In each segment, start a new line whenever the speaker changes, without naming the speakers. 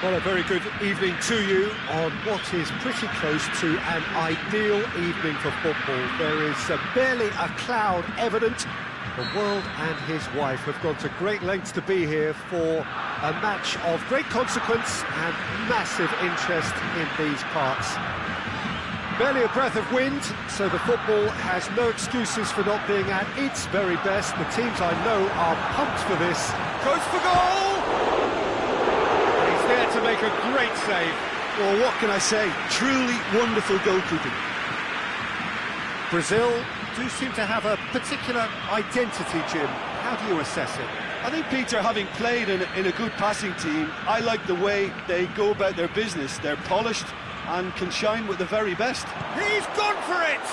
Well, a very good evening to you on what is pretty close to an ideal evening for football. There is barely a cloud evident. The world and his wife have gone to great lengths to be here for a match of great consequence and massive interest in these parts. Barely a breath of wind, so the football has no excuses for not being at its very best. The teams I know are pumped for this. Goes for goal! There to make a great save.
Well, what can I say? Truly wonderful goalkeeping.
Brazil do seem to have a particular identity, Jim. How do you assess it?
I think, Peter, having played in a good passing team, I like the way they go about their business. They're polished and can shine with the very best.
He's gone for it!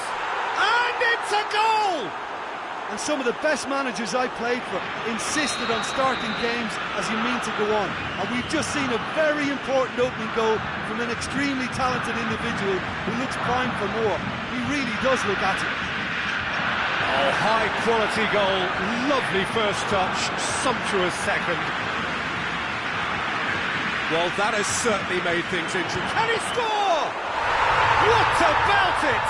And it's a goal!
And some of the best managers I played for insisted on starting games as you mean to go on. And we've just seen a very important opening goal from an extremely talented individual who looks primed for more. He really does look at it.
Oh, high quality goal, lovely first touch, sumptuous second. Well, that has certainly made things interesting. Can he score? What about it?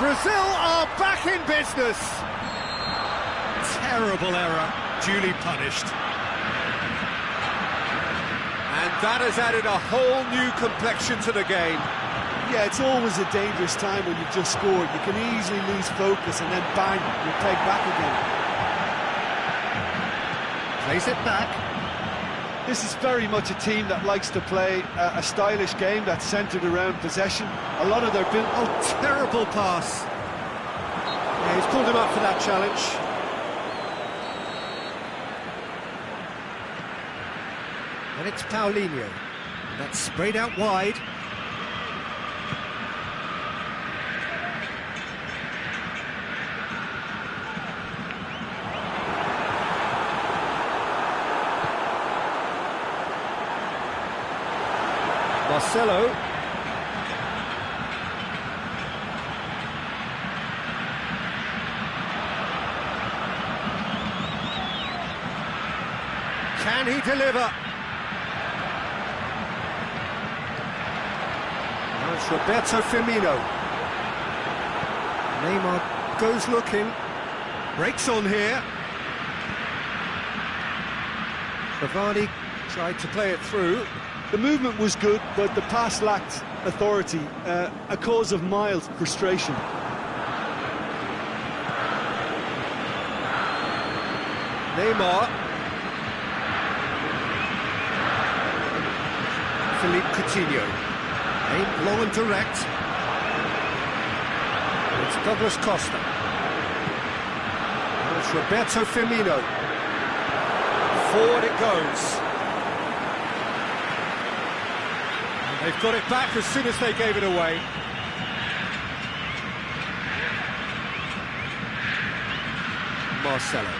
Brazil are back in business. Terrible error, duly punished. And that has added a whole new complexion to the game.
Yeah, it's always a dangerous time when you've just scored. You can easily lose focus and then bang, you're pegged back again.
Plays it back.
This is very much a team that likes to play a stylish game that's centred around possession. A lot of their build...
Oh, terrible pass. Yeah, he's pulled him up for that challenge. And it's Paulinho. That's sprayed out wide. Marcelo. Can he deliver? Now it's Roberto Firmino. Neymar goes looking. Breaks on here. Cavani tried to play it through.
The movement was good, but the pass lacked authority, a cause of mild frustration.
Neymar. Philippe Coutinho. Aimed low and direct. It's Douglas Costa. Now it's Roberto Firmino. Forward it goes. They've got it back as soon as they gave it away. Marcelo.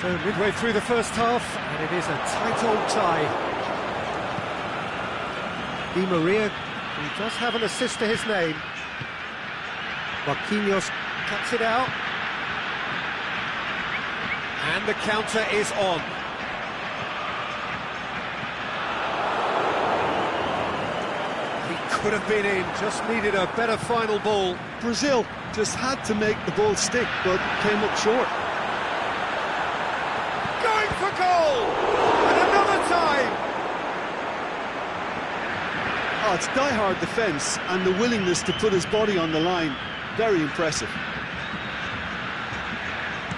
So midway through the first half, and it is a tight old tie. Di Maria, who does have an assist to his name. Marquinhos cuts it out. And the counter is on. Could have been in, just needed a better final ball.
Brazil just had to make the ball stick, but came up short.
Going for goal! And another time!
Oh, it's die-hard defence and the willingness to put his body on the line. Very impressive.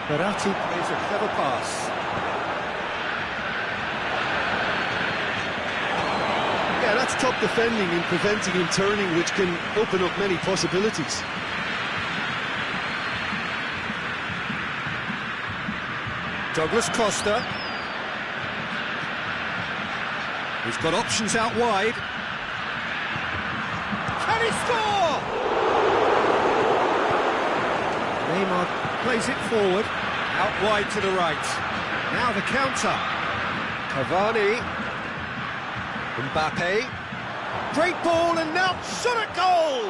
Verratti plays a clever pass.
Yeah, that's top defending and preventing him turning, which can open up many possibilities.
Douglas Costa. He's got options out wide. Can he score? Neymar plays it forward, out wide to the right. Now the counter. Cavani. Mbappe. Great ball and now shot at goal!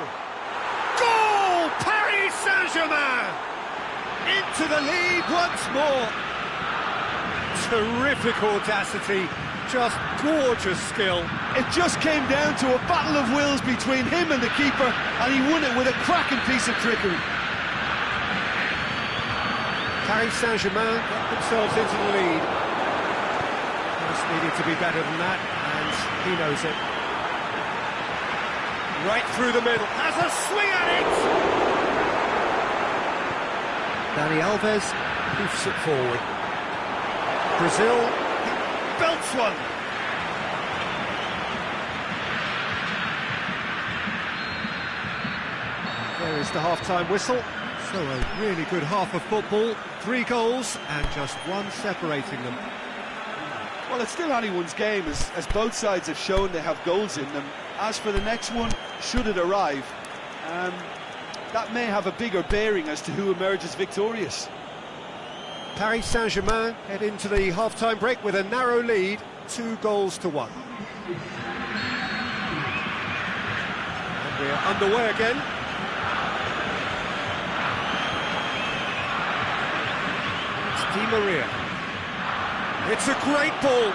Goal! Paris Saint-Germain! Into the lead once more. terrific audacity, just gorgeous skill.
It just came down to a battle of wills between him and the keeper, and he won it with a cracking piece of trickery.
Paris Saint-Germain get themselves into the lead. Just needed to be better than that, and he knows it. Right through the middle, has a swing at it! Dani Alves hoofs it forward. Brazil belts one. There is the half-time whistle. So a really good half of football. 3 goals and just one separating them.
Well, it's still anyone's game, as both sides have shown they have goals in them. As for the next one, should it arrive, that may have a bigger bearing as to who emerges victorious.
Paris Saint-Germain head into the half-time break with a narrow lead, 2-1. And we're underway again. It's Di Maria. It's a great ball.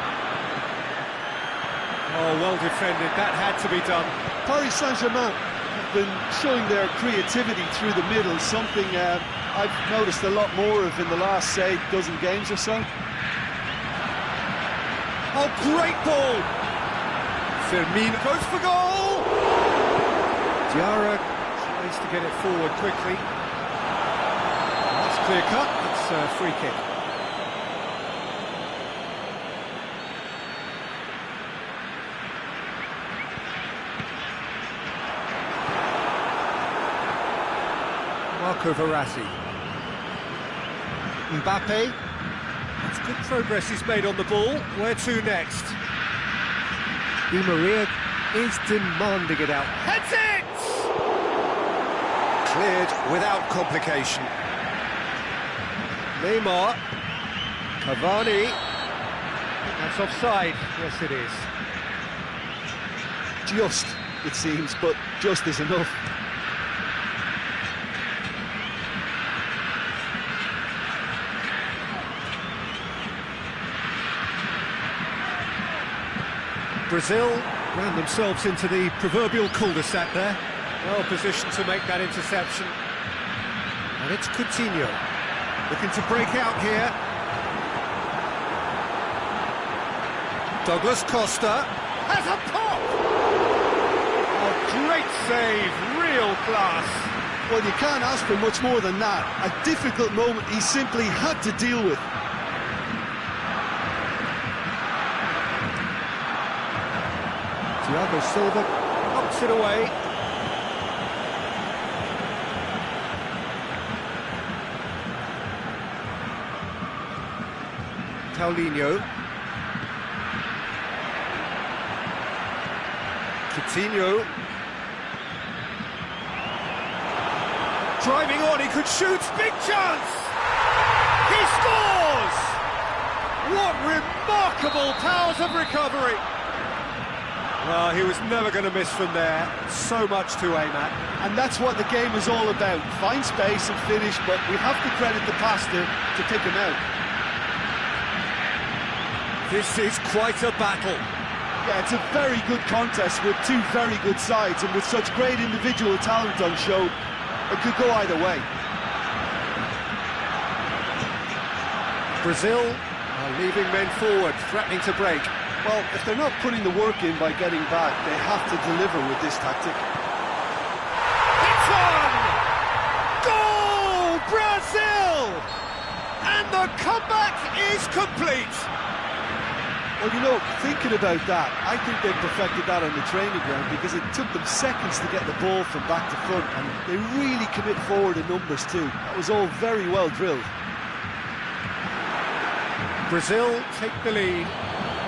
Oh, well defended, that had to be done.
Paris Saint-Germain have been showing their creativity through the middle, something I've noticed a lot more of in the last, say, dozen games or so.
Oh, great ball! Firmino goes for goal! Diarra tries to get it forward quickly. That's clear cut, it's a free kick. Marco Verratti. Mbappe. That's good progress he's made on the ball. Where to next? Di Maria is demanding it out. Heads it! Cleared without complication. Neymar. Cavani. That's offside. Yes, it is.
Just, it seems, but just is enough.
Brazil ran themselves into the proverbial cul-de-sac there. Well positioned to make that interception. And it's Coutinho looking to break out here. Douglas Costa has a pop! Oh, great save, real class.
Well, you can't ask for much more than that. A difficult moment he simply had to deal with.
Thiago Silva knocks it away. Paulinho. Coutinho. Driving on, he could shoot, big chance! He scores! What remarkable powers of recovery! Well, he was never going to miss from there. So much to aim at.
And that's what the game is all about. Find space and finish, but we have to credit the passer to pick him out.
This is quite a battle.
Yeah, it's a very good contest with two very good sides, and with such great individual talent on show, it could go either way.
Brazil are leaving men forward, threatening to break.
Well, if they're not putting the work in by getting back, they have to deliver with this tactic.
It's on! Goal! Brazil! And the comeback is complete!
Well, you know, thinking about that, I think they perfected that on the training ground, because it took them seconds to get the ball from back to front, and they really commit forward in numbers too. That was all very well drilled.
Brazil take the lead.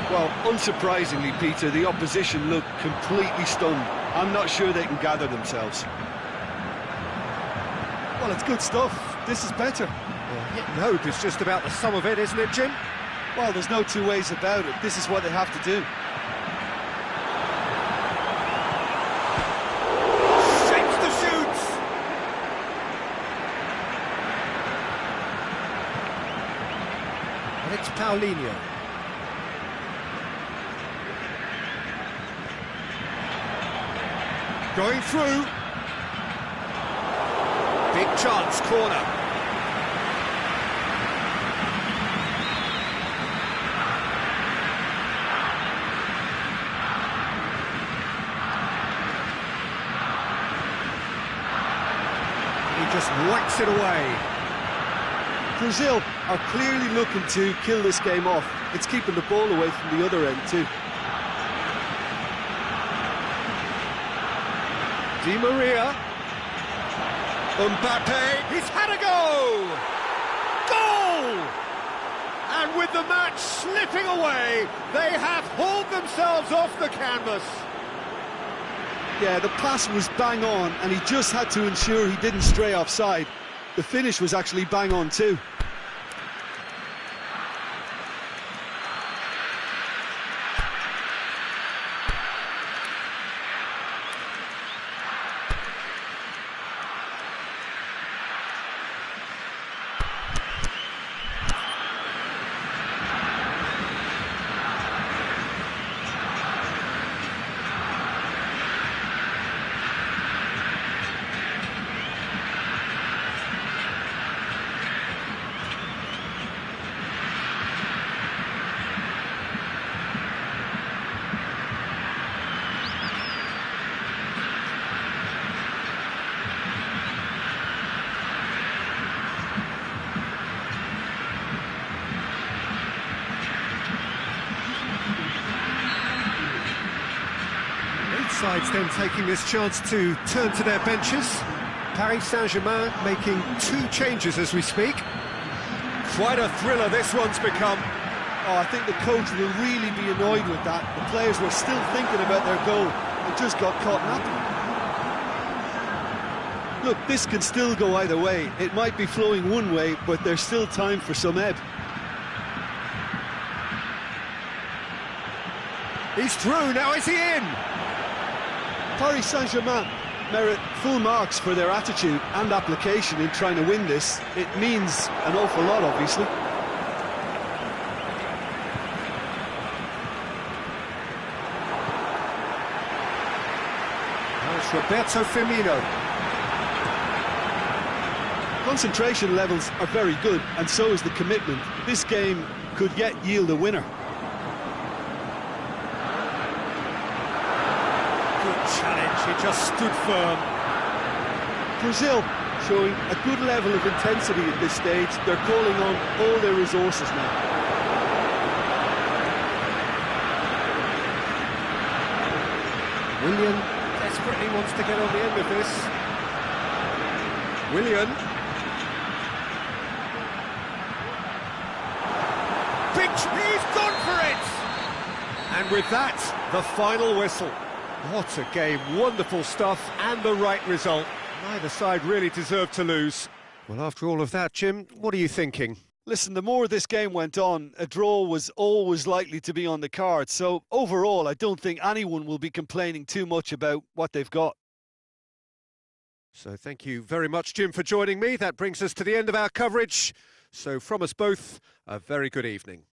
Well, unsurprisingly, Peter, the opposition look completely stunned. I'm not sure they can gather themselves. Well, it's good stuff. This is better.
Well, hitting hope is just about the sum of it, isn't it, Jim?
Well, there's no two ways about it. This is what they have to do.
Shapes the shoots! And it's Paulinho. Going through. Big chance, corner. He just whacks it away.
Brazil are clearly looking to kill this game off. It's keeping the ball away from the other end too.
Di Maria. Mbappe. He's had a go! Goal! And with the match slipping away, they have hauled themselves off the canvas.
Yeah, the pass was bang on, and he just had to ensure he didn't stray offside. The finish was actually bang on too.
Sides then taking this chance to turn to their benches. Paris Saint-Germain making 2 changes as we speak. Quite a thriller this one's become.
Oh, I think the coach will really be annoyed with that. The players were still thinking about their goal and just got caught napping. Look, this can still go either way. It might be flowing one way, but there's still time for some ebb.
He's through, now is he in?
Paris Saint-Germain merit full marks for their attitude and application in trying to win this. It means an awful lot, obviously.
That's Roberto Firmino.
Concentration levels are very good, and so is the commitment. This game could yet yield a winner.
Challenge, he just stood firm.
Brazil showing a good level of intensity at this stage. They're calling on all their resources now.
Willian desperately wants to get on the end of this. Willian. He's gone for it! And with that, the final whistle. What a game, wonderful stuff, and the right result. Neither side really deserved to lose. Well, after all of that, Jim, what are you thinking?
Listen, the more this game went on, a draw was always likely to be on the cards. So, overall, I don't think anyone will be complaining too much about what they've got.
So, thank you very much, Jim, for joining me. That brings us to the end of our coverage. So, from us both, a very good evening.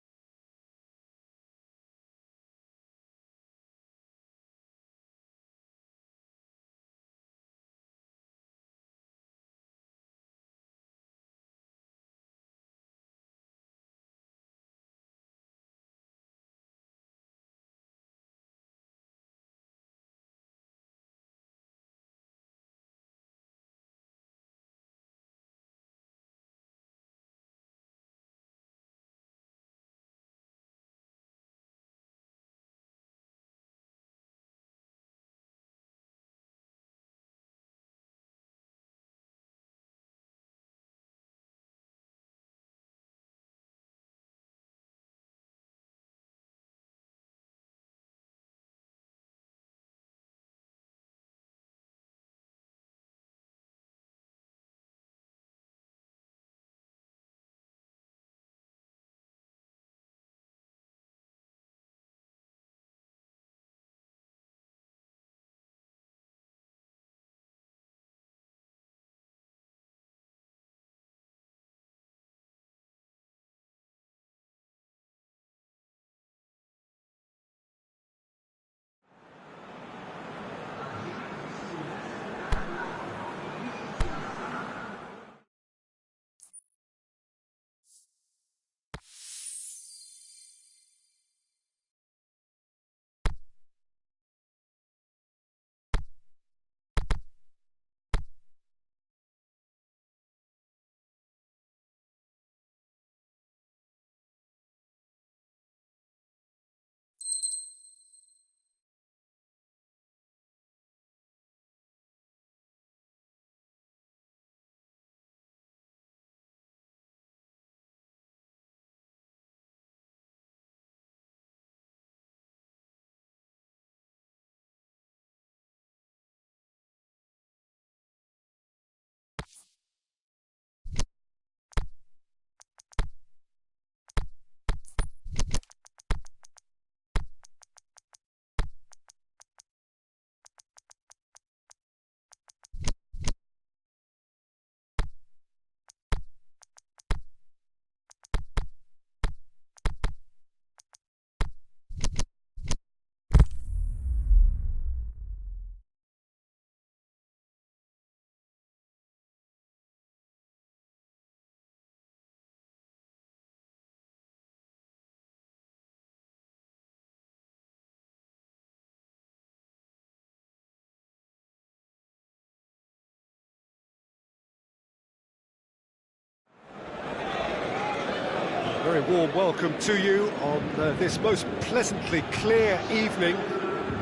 Very warm welcome to you on this most pleasantly clear evening.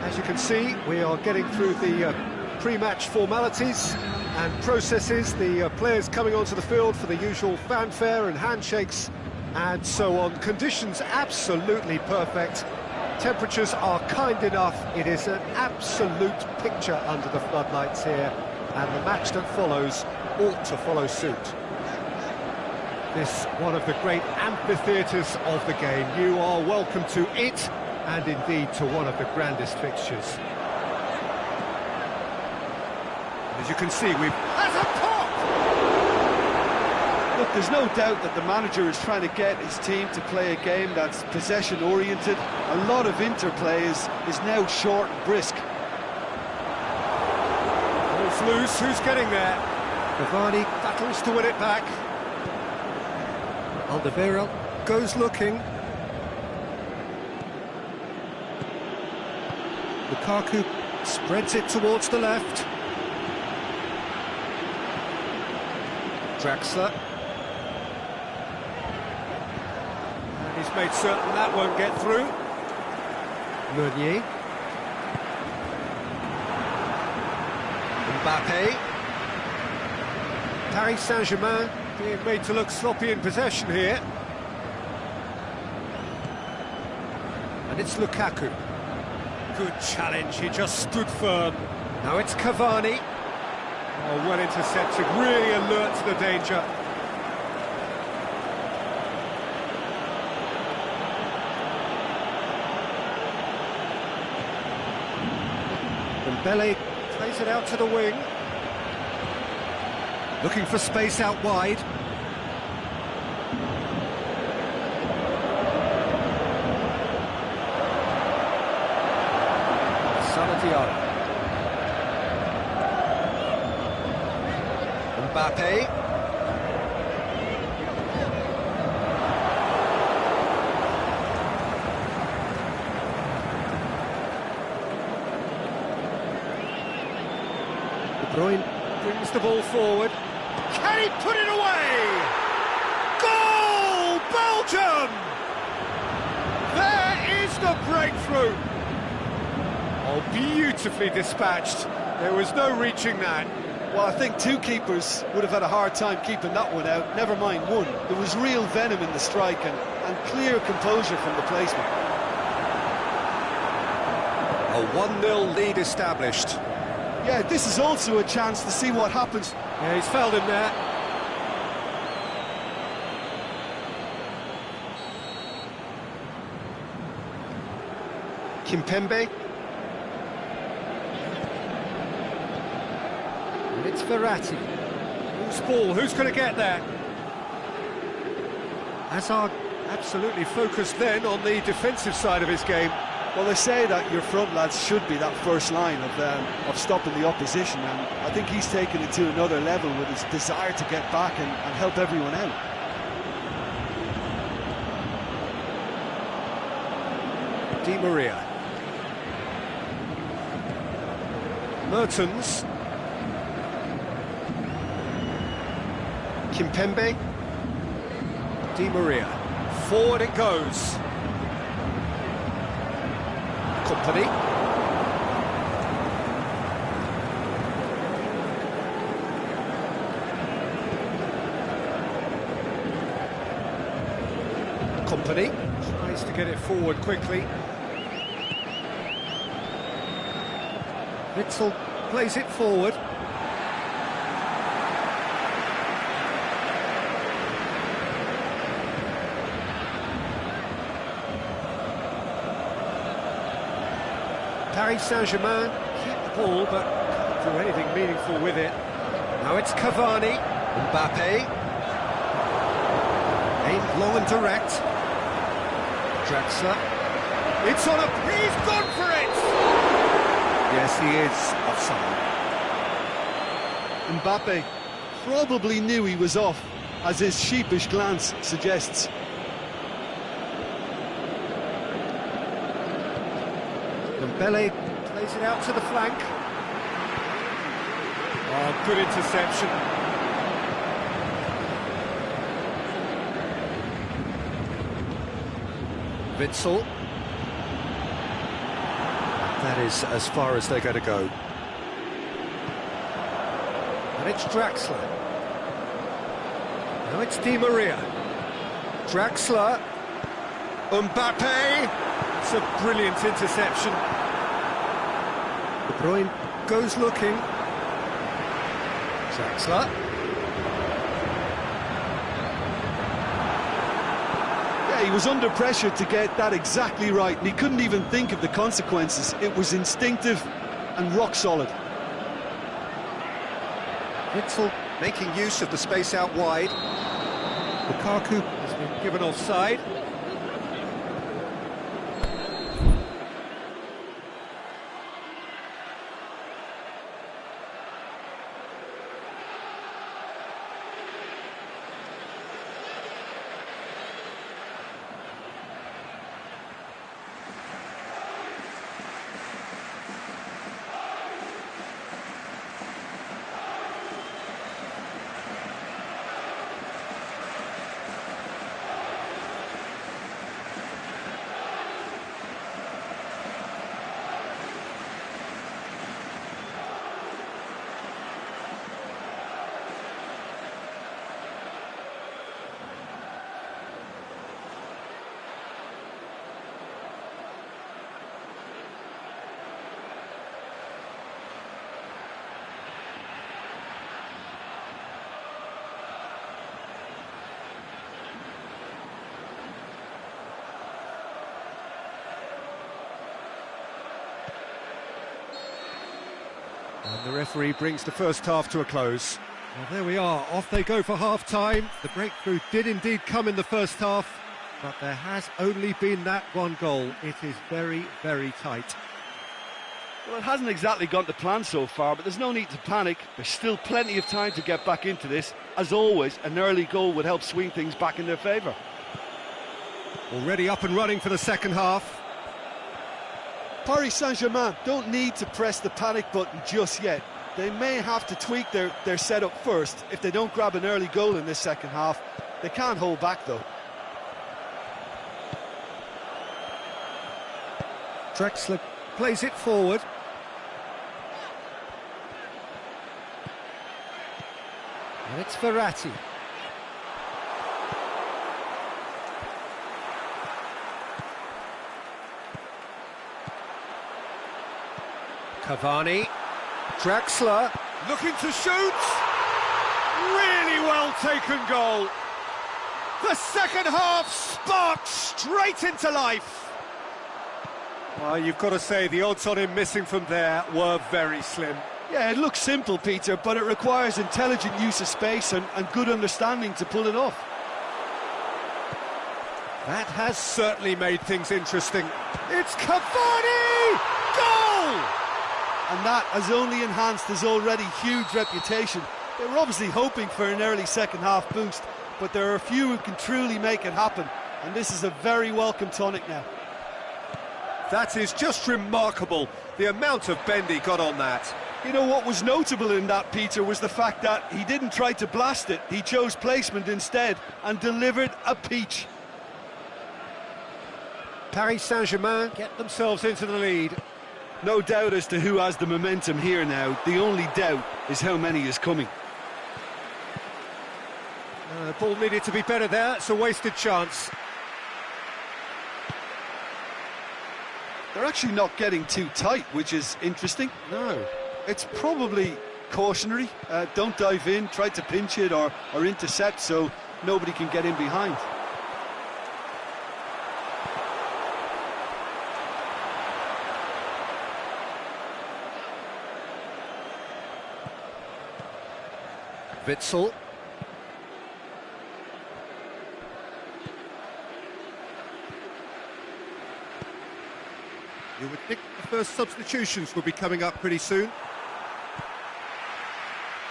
As you can see, we are getting through the pre-match formalities and processes, the players coming onto the field for the usual fanfare and handshakes and so on. Conditions absolutely perfect. Temperatures are kind enough. It is an absolute picture under the floodlights here, and the match that follows ought to follow suit. This one of the great amphitheatres of the game. You are welcome to it, and indeed to one of the grandest fixtures. As you can see, that's a pop!
Look, there's no doubt that the manager is trying to get his team to play a game that's possession-oriented. A lot of interplay is now short and brisk.
Ball's loose, who's getting there? Cavani battles to win it back. Alderweireld goes looking. Lukaku spreads it towards the left. Draxler. And he's made certain that won't get through. Meunier. Mbappe. Paris Saint-Germain being made to look sloppy in possession here. And it's Lukaku. Good challenge, he just stood firm. Now it's Cavani. Oh, well intercepted, really alert to the danger. Dembele plays it out to the wing. Looking for space out wide. Saladiano. Mbappe. De Bruyne brings the ball forward. Can he put it away? Goal! Belgium! There is the breakthrough. Oh, beautifully dispatched. There was no reaching that.
Well, I think two keepers would have had a hard time keeping that one out, never mind one. There was real venom in the strike and clear composure from the placement.
A 1-0 lead established.
Yeah, this is also a chance to see what happens.
Yeah, he's fouled him there. Kimpembe. And it's Verratti. Who's ball? Who's going to get there? Hazard absolutely focused then on the defensive side of his game.
Well, they say that your front lads should be that first line of stopping the opposition, and I think he's taken it to another level with his desire to get back and help everyone out.
Di Maria. Mertens. Kimpembe. Di Maria. Forward it goes. Kompany. Kompany tries to get it forward quickly. Witsel plays it forward. Paris Saint-Germain keep the ball, but can't do anything meaningful with it. Now it's Cavani. Mbappe. Aimed long and direct. Draxler. It's on he's gone for it! Yes, he is offside.
Mbappe probably knew he was off, as his sheepish glance suggests.
Dembele plays it out to the flank. Oh, good interception. Witsel. That is as far as they're going to go. And it's Draxler. Now it's Di Maria. Draxler. Mbappe. It's a brilliant interception. De Bruyne goes looking. Draxler.
Yeah, he was under pressure to get that exactly right, and he couldn't even think of the consequences. It was instinctive and rock solid.
Witsel making use of the space out wide. Lukaku has been given offside. And the referee brings the first half to a close. Well, there we are, off they go for half-time. The breakthrough did indeed come in the first half, but there has only been that one goal. It is very, very tight.
Well, it hasn't exactly gone to plan so far, but there's no need to panic. There's still plenty of time to get back into this. As always, an early goal would help swing things back in their favour.
Already up and running for the second half.
Paris Saint-Germain don't need to press the panic button just yet. They may have to tweak their setup first. If they don't grab an early goal in this second half, they can't hold back though.
Draxler plays it forward. And it's Verratti. Cavani. Draxler looking to shoot. Really well taken goal. The second half sparked straight into life. Well, you've got to say the odds on him missing from there were very slim.
Yeah, it looks simple, Peter, but it requires intelligent use of space and good understanding to pull it off.
That has certainly made things interesting. It's Cavani! Goal!
And that has only enhanced his already huge reputation. They were obviously hoping for an early second half boost, but there are a few who can truly make it happen, and this is a very welcome tonic now.
That is just remarkable, the amount of bend he got on that.
You know what was notable in that, Peter, was the fact that he didn't try to blast it. He chose placement instead and delivered a peach.
Paris Saint-Germain get themselves into the lead.
No doubt as to who has the momentum here now. The only doubt is how many is coming.
The ball needed to be better there. It's a wasted chance.
They're actually not getting too tight, which is interesting.
No.
It's probably cautionary. Don't dive in, try to pinch it or intercept so nobody can get in behind.
Witsel. You would think the first substitutions will be coming up pretty soon.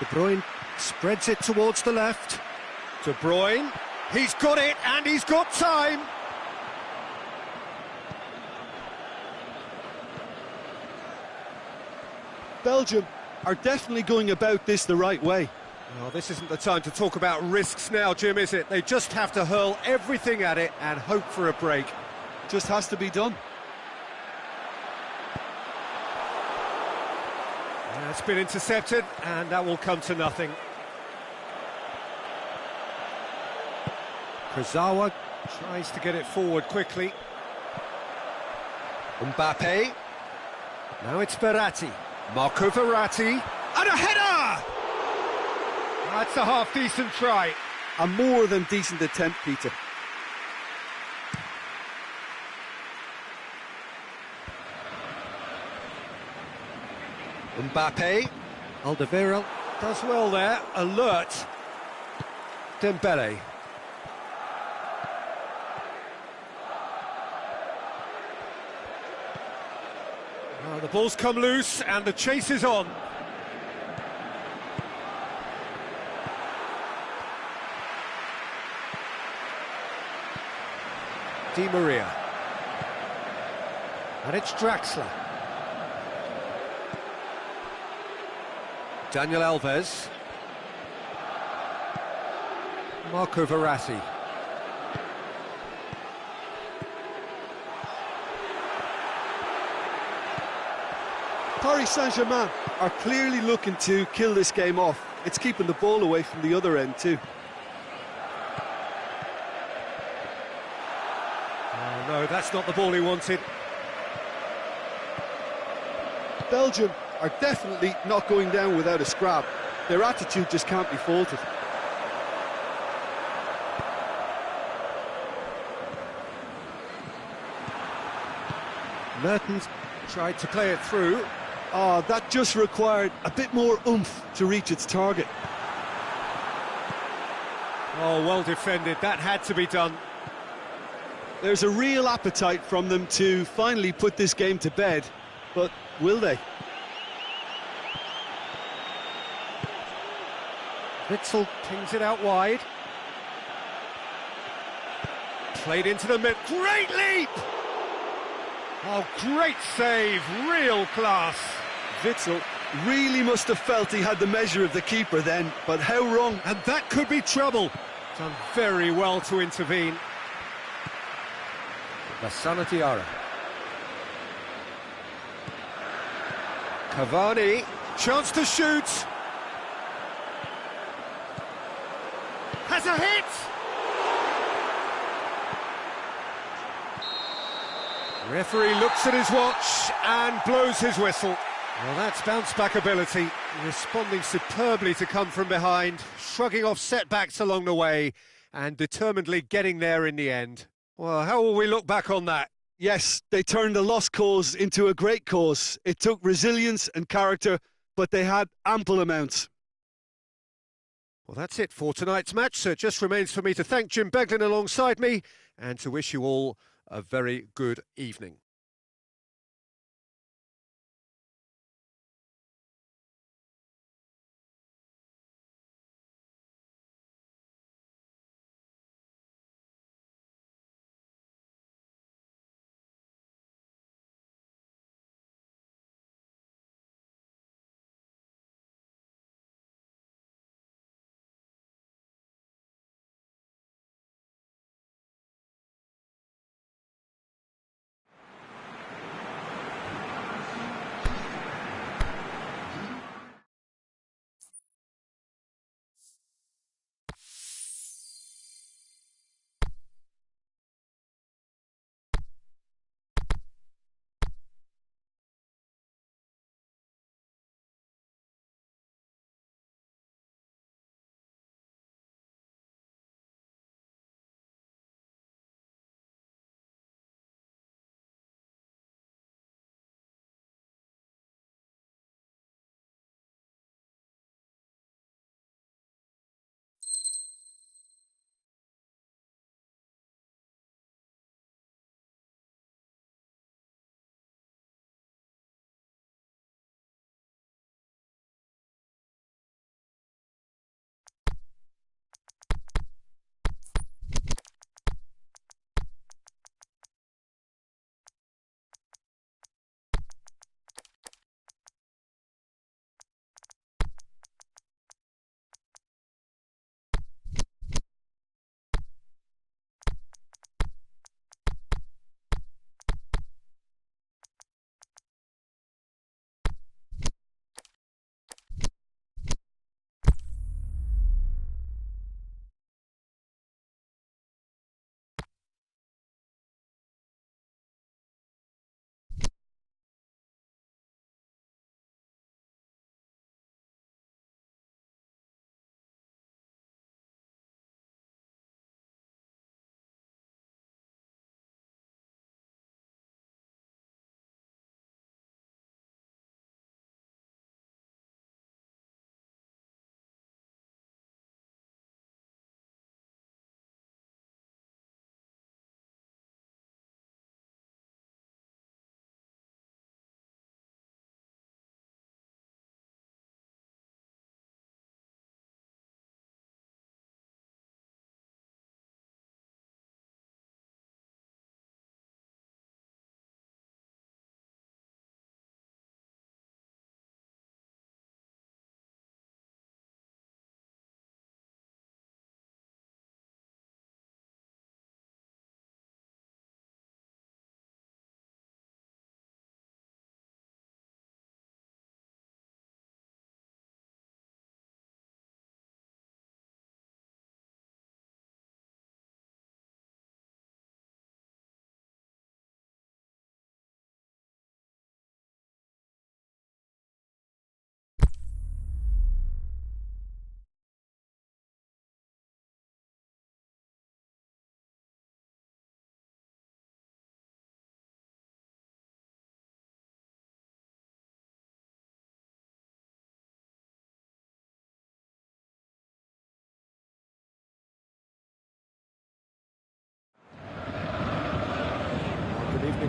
De Bruyne spreads it towards the left. De Bruyne, he's got it and he's got time.
Belgium are definitely going about this the right way.
Well, this isn't the time to talk about risks now, Jim, is it? They just have to hurl everything at it and hope for a break.
just has to be done.
It's been intercepted, and that will come to nothing. Kurzawa tries to get it forward quickly. Mbappe. Now it's Verratti. Marco Verratti. And a header! That's a half-decent try.
A more than decent attempt, Peter.
Mbappe. Alderweireld does well there. Alert. Dembele. The ball's come loose and the chase is on. Di Maria. And it's Draxler. Daniel Alves. Marco Verratti.
Paris Saint-Germain are clearly looking to kill this game off. It's keeping the ball away from the other end too.
Oh no, that's not the ball he wanted.
Belgium are definitely not going down without a scrap. Their attitude just can't be faulted.
Mertens tried to play it through.
Oh, that just required a bit more oomph to reach its target.
Oh, well defended. That had to be done.
There's a real appetite from them to finally put this game to bed, but will they?
Witsel pings it out wide. Played into the mid. Great leap! Oh, great save, real class.
Witsel really must have felt he had the measure of the keeper then, but how wrong.
And that could be trouble. Done very well to intervene. Lassana Diarra. Cavani, chance to shoot. Has a hit! Referee looks at his watch and blows his whistle. Well, that's bounce-back ability, responding superbly to come from behind, shrugging off setbacks along the way, and determinedly getting there in the end. Well, how will we look back on that?
Yes, they turned a lost cause into a great cause. It took resilience and character, but they had ample amounts.
Well, that's it for tonight's match, so it just remains for me to thank Jim Beglin alongside me, and to wish you all a very good evening.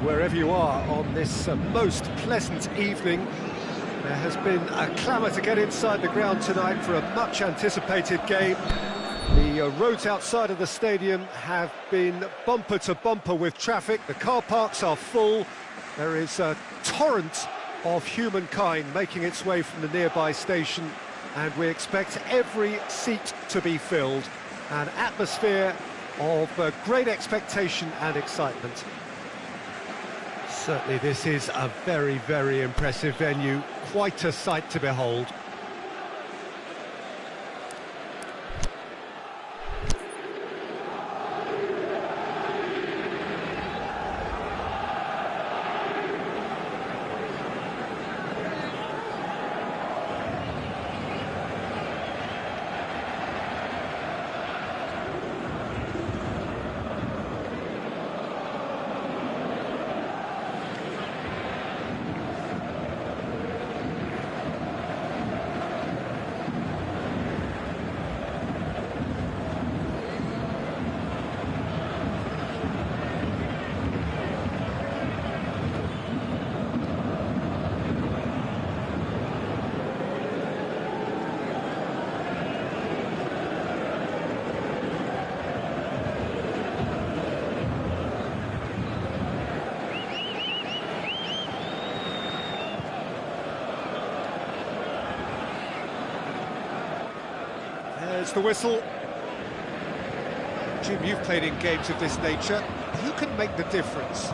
wherever you are on this most pleasant evening. There has been a clamour to get inside the ground tonight for a much-anticipated game. The roads outside of the stadium have been bumper to bumper with traffic. The car parks are full. There is a torrent of humankind making its way from the nearby station, and we expect every seat to be filled. An atmosphere of great expectation and excitement. Certainly this is a very, very impressive venue. Quite a sight to behold. There's the whistle. Jim, you've played in games of this nature. Who can make the difference?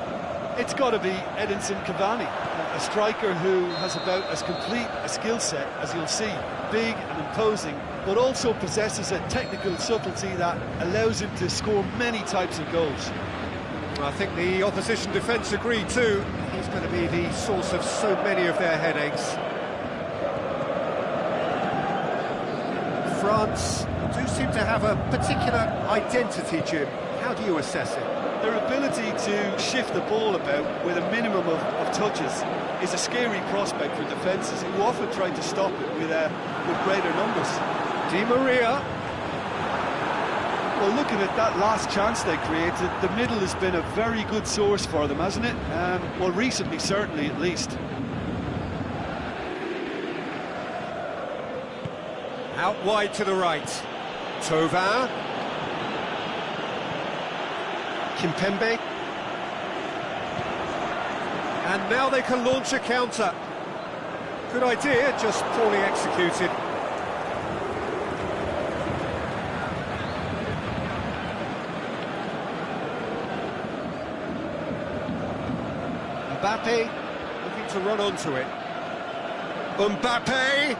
It's got to be Edinson Cavani, a striker who has about as complete a skill set as you'll see. Big and imposing, but also possesses a technical subtlety that allows him to score many types of goals.
Well, I think the opposition defence agree too. He's going to be the source of so many of their headaches. France do seem to have a particular identity, Jim. How do you assess it?
Their ability to shift the ball about with a minimum of touches is a scary prospect for defences who often try to stop it with greater numbers.
Di Maria.
Well, looking at that last chance they created, the middle has been a very good source for them, hasn't it? Well, recently, certainly, at least.
Out wide to the right. Thauvin. Kimpembe. And now they can launch a counter. Good idea, just poorly executed. Mbappe looking to run onto it. Mbappe!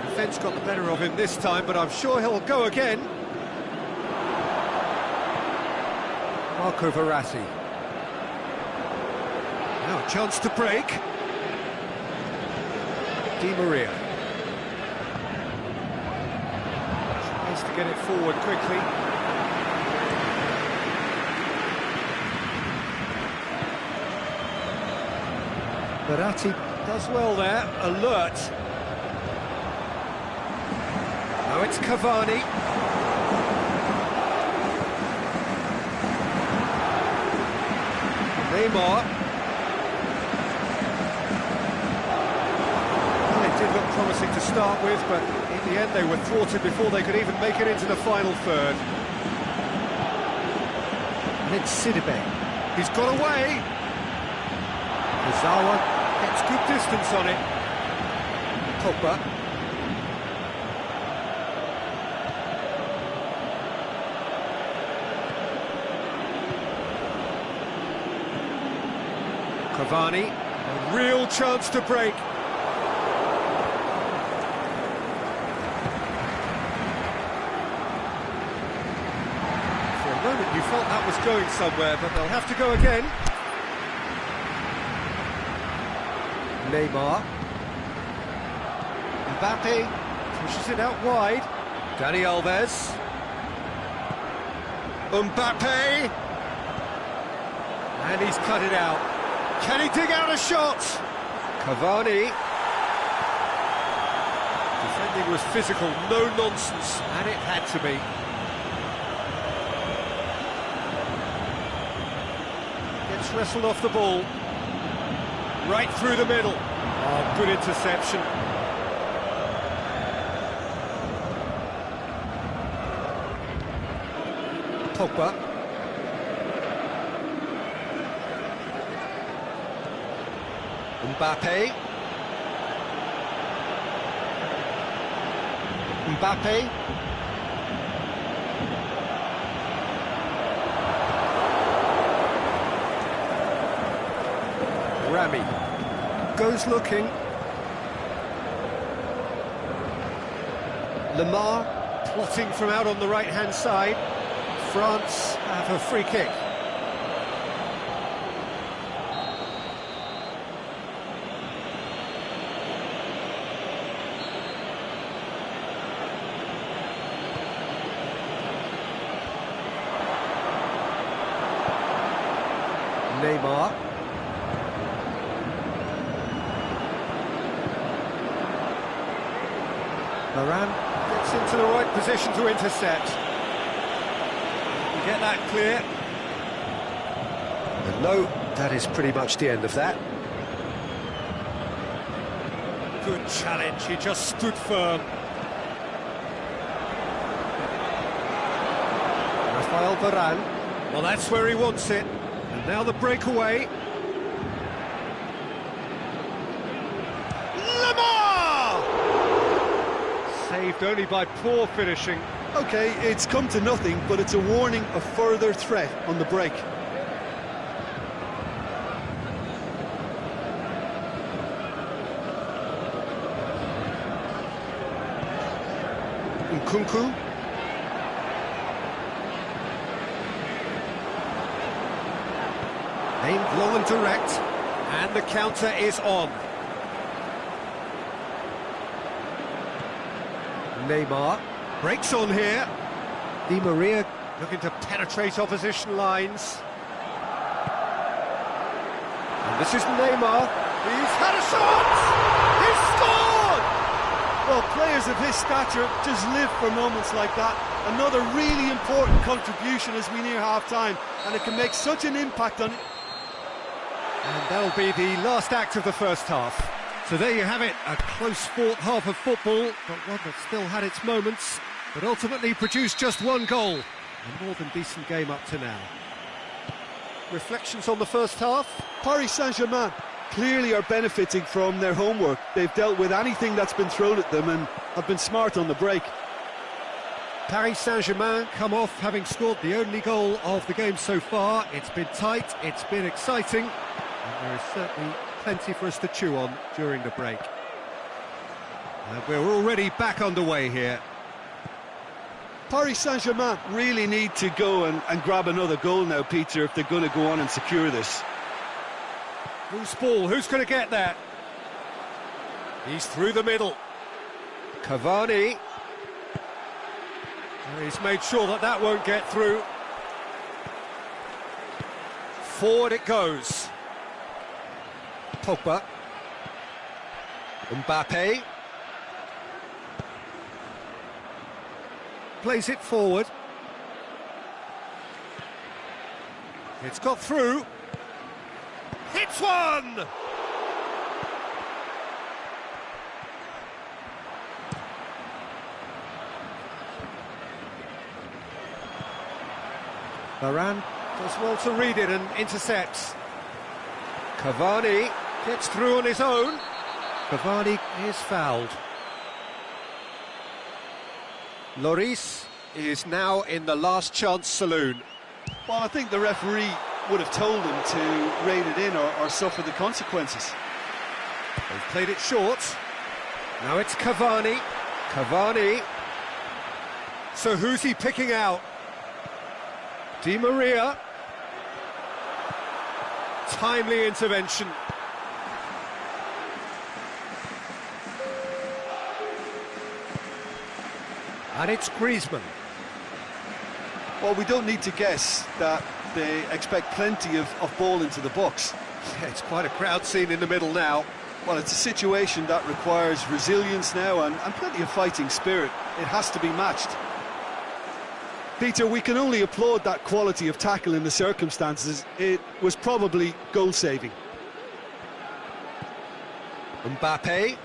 Defence got the better of him this time, but I'm sure he'll go again. Marco Verratti. Now a chance to break. Di Maria. Tries to get it forward quickly. Verratti does well there, alert. Now it's Cavani. Neymar. Well, it did look promising to start with, but in the end they were thwarted before they could even make it into the final third. And it's Sidibe. He's got away. Kurzawa gets good distance on it. Pogba. Cavani, a real chance to break. For a moment you felt that was going somewhere, but they'll have to go again. Neymar. Mbappe pushes it out wide. Dani Alves. Mbappe. And he's cut it out. Can he dig out a shot? Cavani. Everything was physical, no nonsense, and it had to be. Gets wrestled off the ball. Right through the middle. Oh, good interception. Pogba. Mbappe. Mbappe. Rami goes looking. Lemar plotting from out on the right-hand side. France have a free kick. Neymar. Varane gets into the right position to intercept. You get that clear. And no, that is pretty much the end of that. Good challenge, he just stood firm. Rafael Varane. Well, that's where he wants it. And now the breakaway. Lemar! Saved only by poor finishing.
OK, it's come to nothing, but it's a warning of further threat on the break. Nkunku.
Aimed long and direct, and the counter is on. Neymar breaks on here. Di Maria looking to penetrate opposition lines. And this is Neymar. He's had a shot! He's scored!
Well, players of his stature just live for moments like that. Another really important contribution as we near half-time, and it can make such an impact on it.
And that'll be the last act of the first half. So there you have it, a close-fought half of football, but one that still had its moments, but ultimately produced just one goal. A more than decent game up to now. Reflections on the first half?
Paris Saint-Germain clearly are benefiting from their homework. They've dealt with anything that's been thrown at them and have been smart on the break.
Paris Saint-Germain come off having scored the only goal of the game so far. It's been tight, it's been exciting, and there is certainly plenty for us to chew on during the break. And we're already back underway here.
Paris Saint-Germain really need to go and grab another goal now, Peter, if they're going to go on and secure this.
Loose ball, who's going to get that? He's through the middle. Cavani. He's made sure that that won't get through. Forward it goes. Pogba. Mbappe. Plays it forward. It's got through. Hits one! Varane does well to read it and intercepts. Cavani gets through on his own. Cavani is fouled. Lloris is now in the last chance saloon.
Well, I think the referee would have told him to rein it in or suffer the consequences.
They've played it short. Now it's Cavani. Cavani. So who's he picking out? Di Maria. Timely intervention. And it's Griezmann.
Well, we don't need to guess that they expect plenty of ball into the box.
Yeah, it's quite a crowd scene in the middle now.
Well, it's a situation that requires resilience now and plenty of fighting spirit. It has to be matched. Peter, we can only applaud that quality of tackle in the circumstances. It was probably goal-saving.
Mbappe.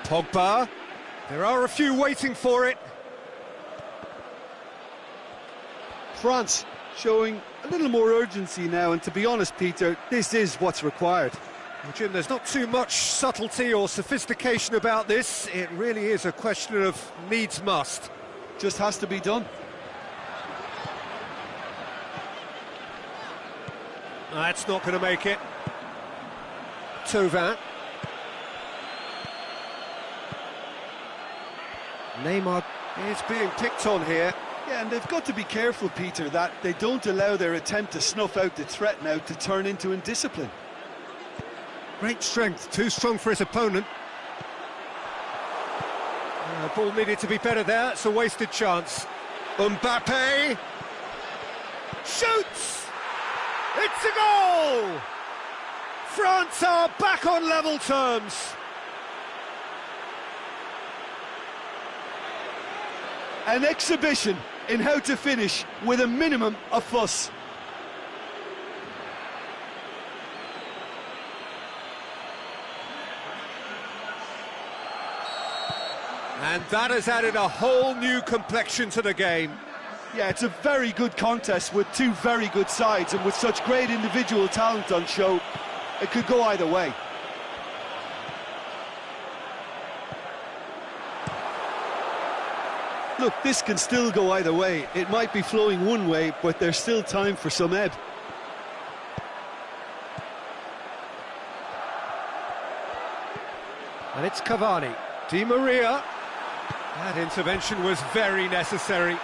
Pogba. There are a few waiting for it.
France showing a little more urgency now, and to be honest, Peter, this is what's required.
Well, Jim, there's not too much subtlety or sophistication about this. It really is a question of needs must.
Just has to be done.
That's not going to make it. Thauvin. Neymar is being picked on here.
Yeah, and they've got to be careful, Peter, that they don't allow their attempt to snuff out the threat now to turn into indiscipline.
Great strength, too strong for his opponent. Ball needed to be better there, it's a wasted chance. Mbappe shoots! It's a goal! France are back on level terms.
An exhibition in how to finish with a minimum of fuss.
And that has added a whole new complexion to the game.
Yeah, it's a very good contest with two very good sides, and with such great individual talent on show, it could go either way. Look, this can still go either way. It might be flowing one way, but there's still time for some ebb.
And it's Cavani. Di Maria. That intervention was very necessary.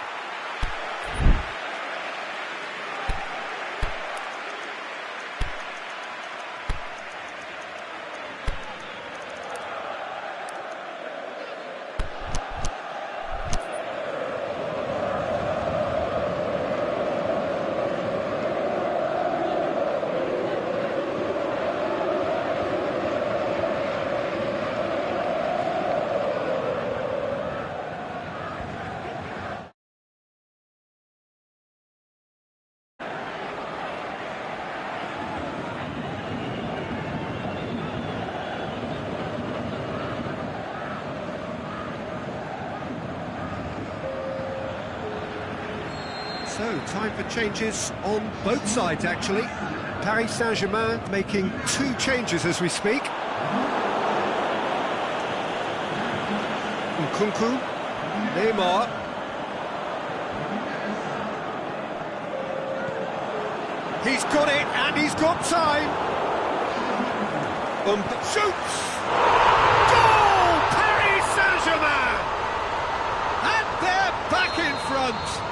So, time for changes on both sides, actually. Paris Saint-Germain making 2 changes as we speak. Nkunku, Neymar. He's got it, and he's got time. Shoots! Goal! Paris Saint-Germain! And they're back in front.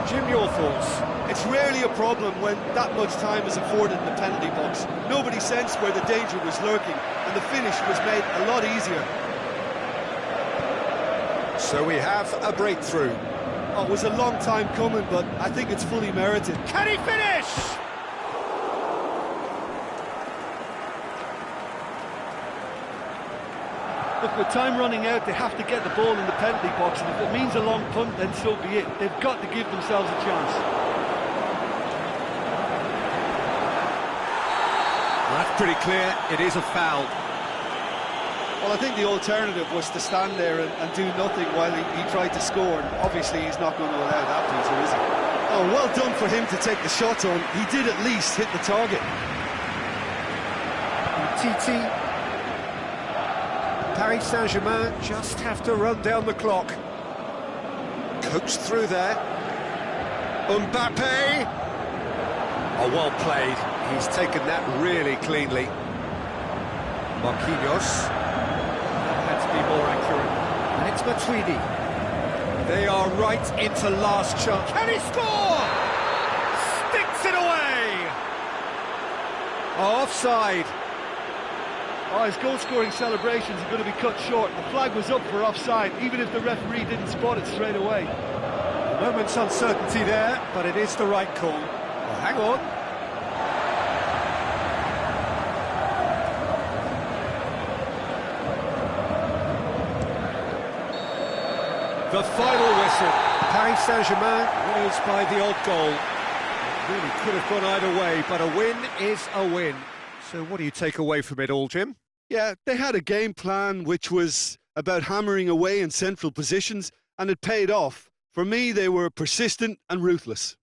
Jim, your thoughts?
It's rarely a problem when that much time is afforded in the penalty box. Nobody sensed where the danger was lurking, and the finish was made a lot easier.
So we have a breakthrough.
Oh, it was a long time coming, but I think it's fully merited.
Can he finish?
Look, with time running out, they have to get the ball in the penalty box, and if it means a long punt, then so be it. They've got to give themselves a chance.
Well, that's pretty clear. It is a foul.
Well, I think the alternative was to stand there and do nothing while he tried to score, and obviously he's not going to allow that, Peter, is he? Oh, well done for him to take the shot on. He did at least hit the target.
TT. Paris Saint-Germain just have to run down the clock. Coaxed through there. Mbappe. Oh, well played. He's taken that really cleanly. Marquinhos. That had to be more accurate. And it's Matuidi. They are right into last chance. Can he score? Sticks it away. Offside.
Oh, his goal-scoring celebrations are going to be cut short. The flag was up for offside, even if the referee didn't spot it straight away.
A moment's uncertainty there, but it is the right call. Well, hang on. The final whistle. Paris Saint-Germain winners by the odd goal. It really could have gone either way, but a win is a win. So what do you take away from it all, Jim?
Yeah, they had a game plan which was about hammering away in central positions, and it paid off. For me, they were persistent and ruthless.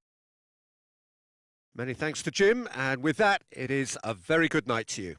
Many thanks to Jim, and with that, it is a very good night to you.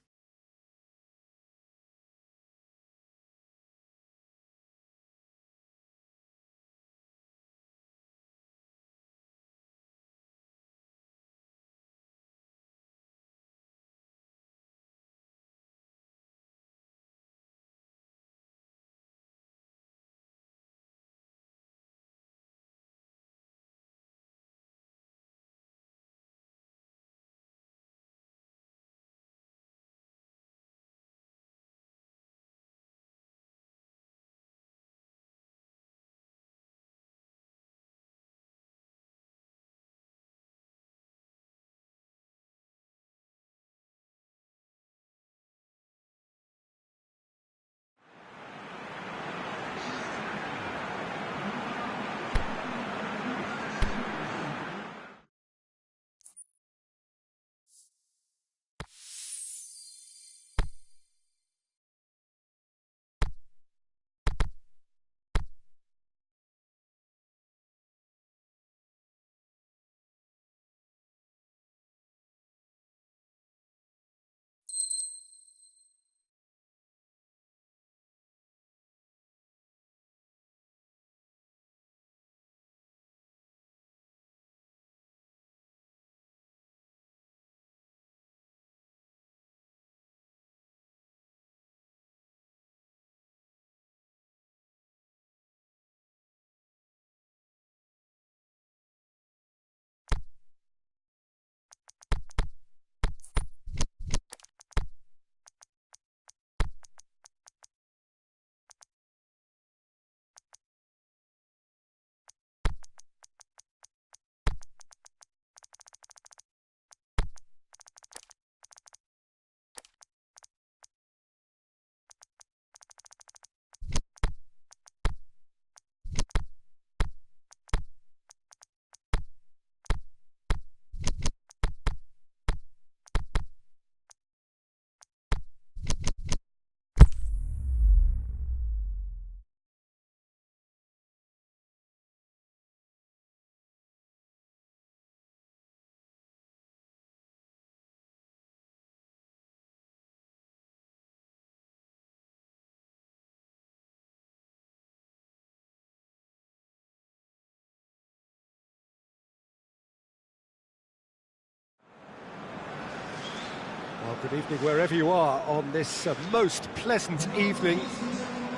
Well, good evening wherever you are on this most pleasant evening.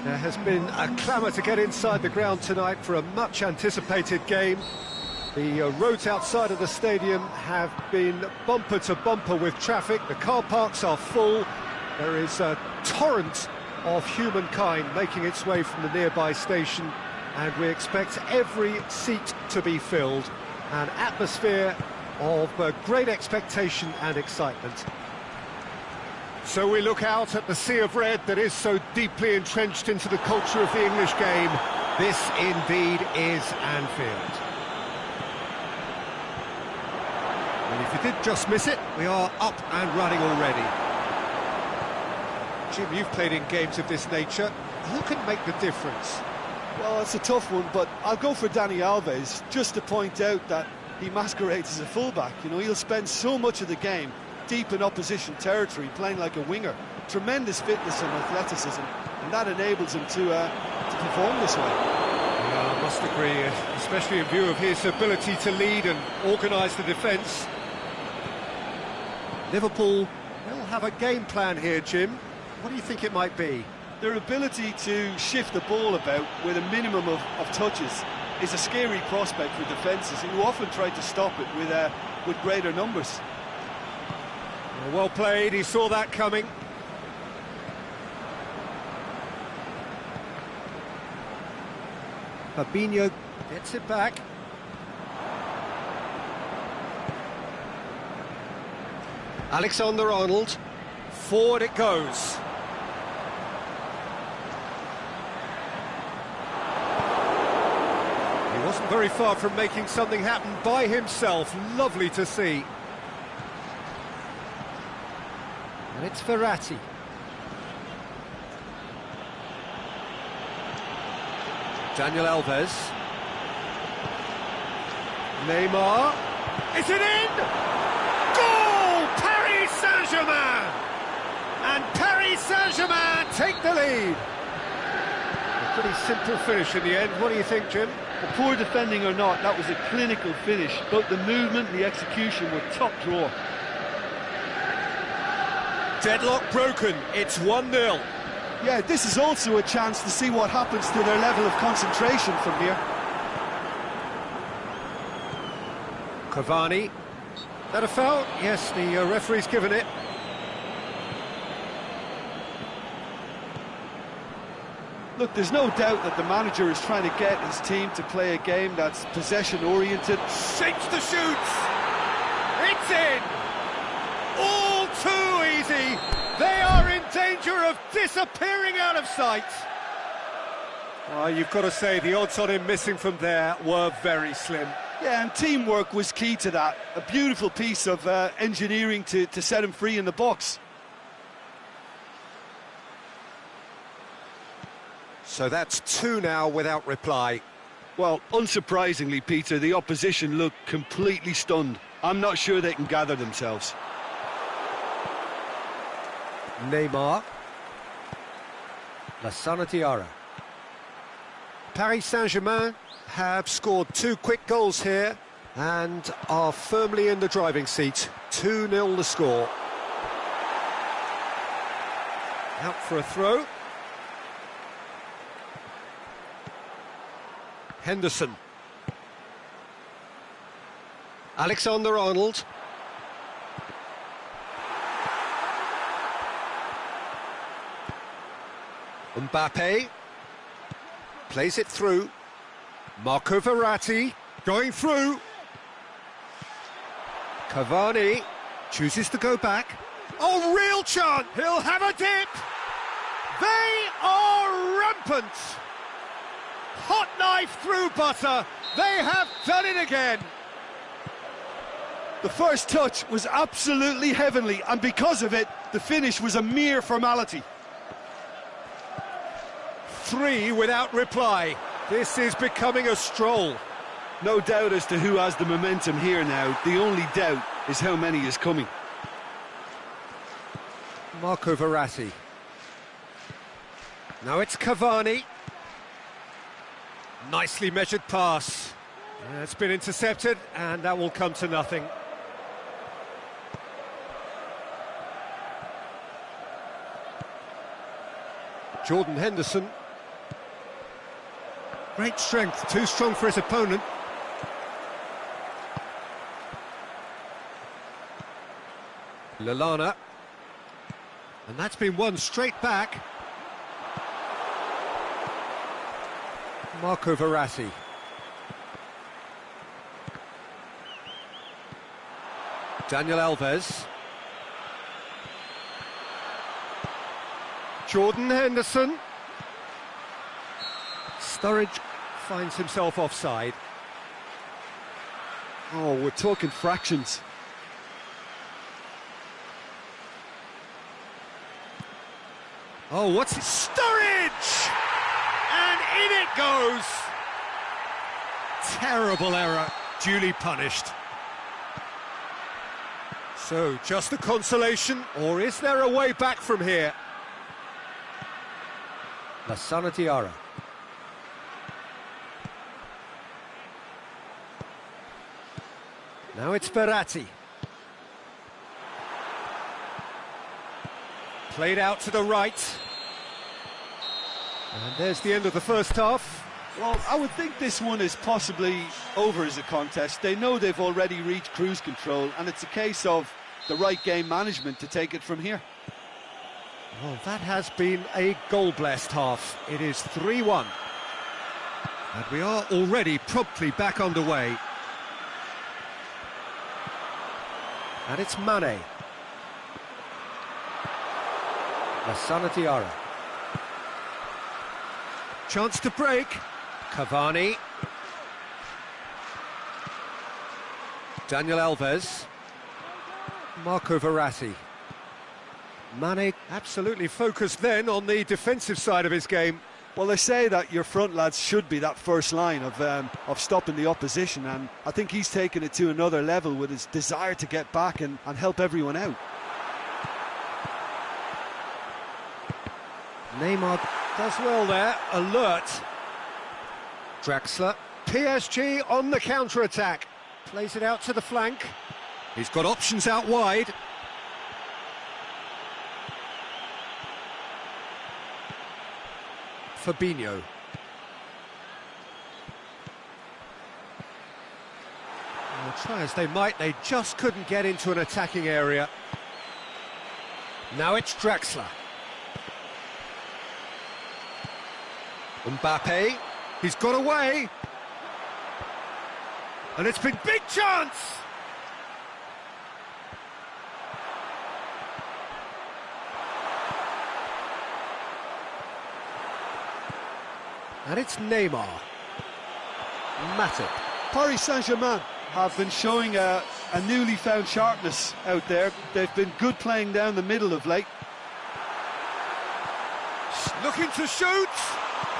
There has been a clamour to get inside the ground tonight for a much anticipated game. The roads outside of the stadium have been bumper to bumper with traffic. The car parks are full. There is a torrent of humankind making its way from the nearby station, and we expect every seat to be filled. An atmosphere of great expectation and excitement. So we look out at the sea of red that is so deeply entrenched into the culture of the English game. This indeed is Anfield. And if you did just miss it, we are up and running already. Jim, you've played in games of this nature. Who can make the difference?
Well, it's a tough one, but I'll go for Dani Alves, just to point out that he masquerades as a fullback. You know, he'll spend so much of the game deep in opposition territory, playing like a winger. Tremendous fitness and athleticism, and that enables him to perform this way.
Yeah, I must agree, especially in view of his ability to lead and organise the defence. Liverpool will have a game plan here, Jim. What do you think it might be?
Their ability to shift the ball about with a minimum of touches is a scary prospect for defences who often try to stop it with greater numbers.
Well played, he saw that coming. Fabinho gets it back. Alexander-Arnold. Forward it goes. He wasn't very far from making something happen by himself. Lovely to see. And it's Verratti. Daniel Alves. Neymar. Is it in? Goal! Paris Saint-Germain! And Paris Saint-Germain take the lead. A pretty simple finish in the end. What do you think, Jim?
Well, poor defending or not, that was a clinical finish. Both the movement and the execution were top drawer.
Deadlock broken. It's 1-0.
Yeah, this is also a chance to see what happens to their level of concentration from here.
Cavani. That a foul? Yes, the referee's given it.
Look, there's no doubt that the manager is trying to get his team to play a game that's possession-oriented.
Shapes the shoots! It's in! All too easy! They are in danger of disappearing out of sight! You've got to say, the odds on him missing from there were very slim.
Yeah, and teamwork was key to that. A beautiful piece of engineering to set him free in the box.
So that's 2 now without reply.
Well, unsurprisingly, Peter, the opposition look completely stunned. I'm not sure they can gather themselves.
Neymar. Lassana Diarra. Paris Saint-Germain have scored 2 quick goals here and are firmly in the driving seat. 2-0 the score. Out for a throw. Henderson. Alexander-Arnold. Mbappe. Plays it through. Marco Verratti. Going through. Cavani. Chooses to go back. Oh, real chance! He'll have a dip! They are rampant! Hot knife through butter. They have done it again.
The first touch was absolutely heavenly, and because of it, the finish was a mere formality.
3 without reply. This is becoming a stroll.
No doubt as to who has the momentum here now. The only doubt is how many is coming.
Marco Verratti. Now it's Cavani. Nicely measured pass. It's been intercepted, and that will come to nothing. Jordan Henderson. Great strength, too strong for his opponent. Lallana. And that's been won straight back. Marco Verratti. Daniel Alves. Jordan Henderson. Sturridge finds himself offside.
Oh, we're talking fractions.
Oh, what's it? Sturridge! And in it goes! Terrible error, duly punished. So, just a consolation, or is there a way back from here? Lassana Diarra. Now it's Verratti. Played out to the right. And there's the end of the first half.
Well, I would think this one is possibly over as a contest. They know they've already reached cruise control, and it's a case of the right game management to take it from here.
Well, that has been a goal-blessed half. It is 3-1. And we are already promptly back underway. And it's Mane. Lassana Diarra. Chance to break. Cavani. Daniel Alves. Marco Verratti. Mane absolutely focused then on the defensive side of his game.
Well, they say that your front lads should be that first line of stopping the opposition, and I think he's taken it to another level with his desire to get back and help everyone out.
Neymar does well there, alert. Draxler, PSG on the counter-attack. Plays it out to the flank. He's got options out wide. Fabinho. Well, try as they might, they just couldn't get into an attacking area. Now it's Draxler. Mbappe, he's got away. And it's been big chance! And it's Neymar. Matip.
Paris Saint-Germain have been showing a newly found sharpness out there. They've been good playing down the middle of late.
Looking to shoot.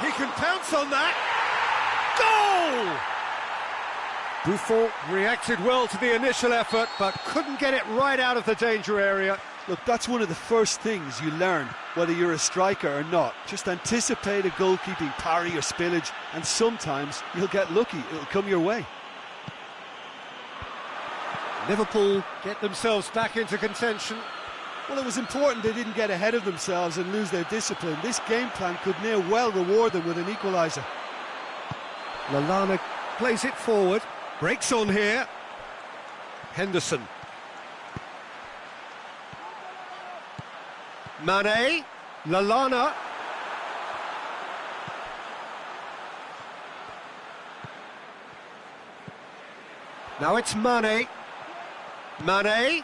He can pounce on that. Goal! Buffon reacted well to the initial effort, but couldn't get it right out of the danger area.
Look, that's one of the first things you learn, whether you're a striker or not. Just anticipate a goalkeeping parry or spillage, and sometimes you'll get lucky. It'll come your way.
Liverpool get themselves back into contention.
Well, it was important they didn't get ahead of themselves and lose their discipline. This game plan could near well reward them with an equaliser.
Lallana plays it forward. Breaks on here. Henderson. Mane. Lallana. Now it's Mane. Mane.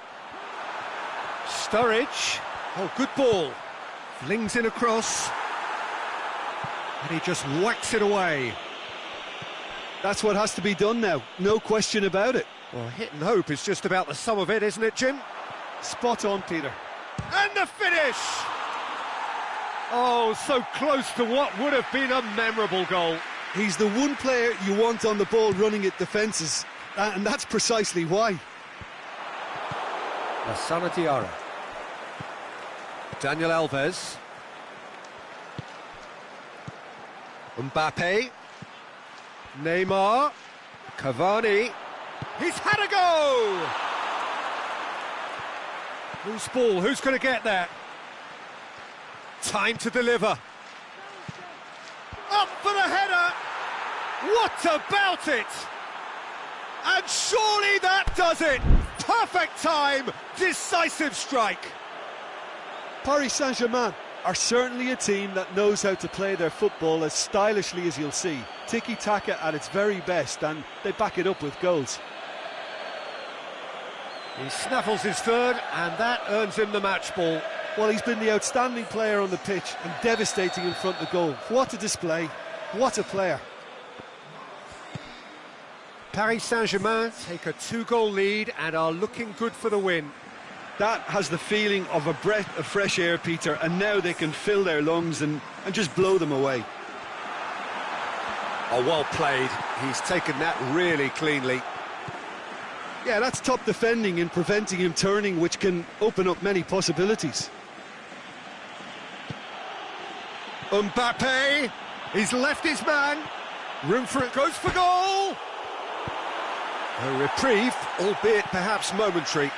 Sturridge. Oh, good ball. Flings in across. And he just whacks it away.
That's what has to be done now, no question about it.
Well, hit and hope is just about the sum of it, isn't it, Jim?
Spot on, Peter.
And the finish! Oh, so close to what would have been a memorable goal.
He's the one player you want on the ball running at defences, and that's precisely why.
Lassana Diarra. Daniel Alves. Mbappe. Neymar. Cavani. He's had a go! Loose ball, who's going to get that? Time to deliver. Up for the header! What about it? And surely that does it! Perfect time, decisive strike.
Paris Saint-Germain are certainly a team that knows how to play their football as stylishly as you'll see. Tiki-taka at its very best, and they back it up with goals.
He snaffles his third, and that earns him the match ball.
Well, he's been the outstanding player on the pitch and devastating in front of goal. What a display, what a player.
Paris Saint-Germain take a 2-goal lead and are looking good for the win.
That has the feeling of a breath of fresh air, Peter, and now they can fill their lungs and just blow them away.
Oh, well played. He's taken that really cleanly.
Yeah, that's top defending and preventing him turning, which can open up many possibilities.
Mbappe, he's left his man. Room for it, goes for goal. A reprieve, albeit perhaps momentary.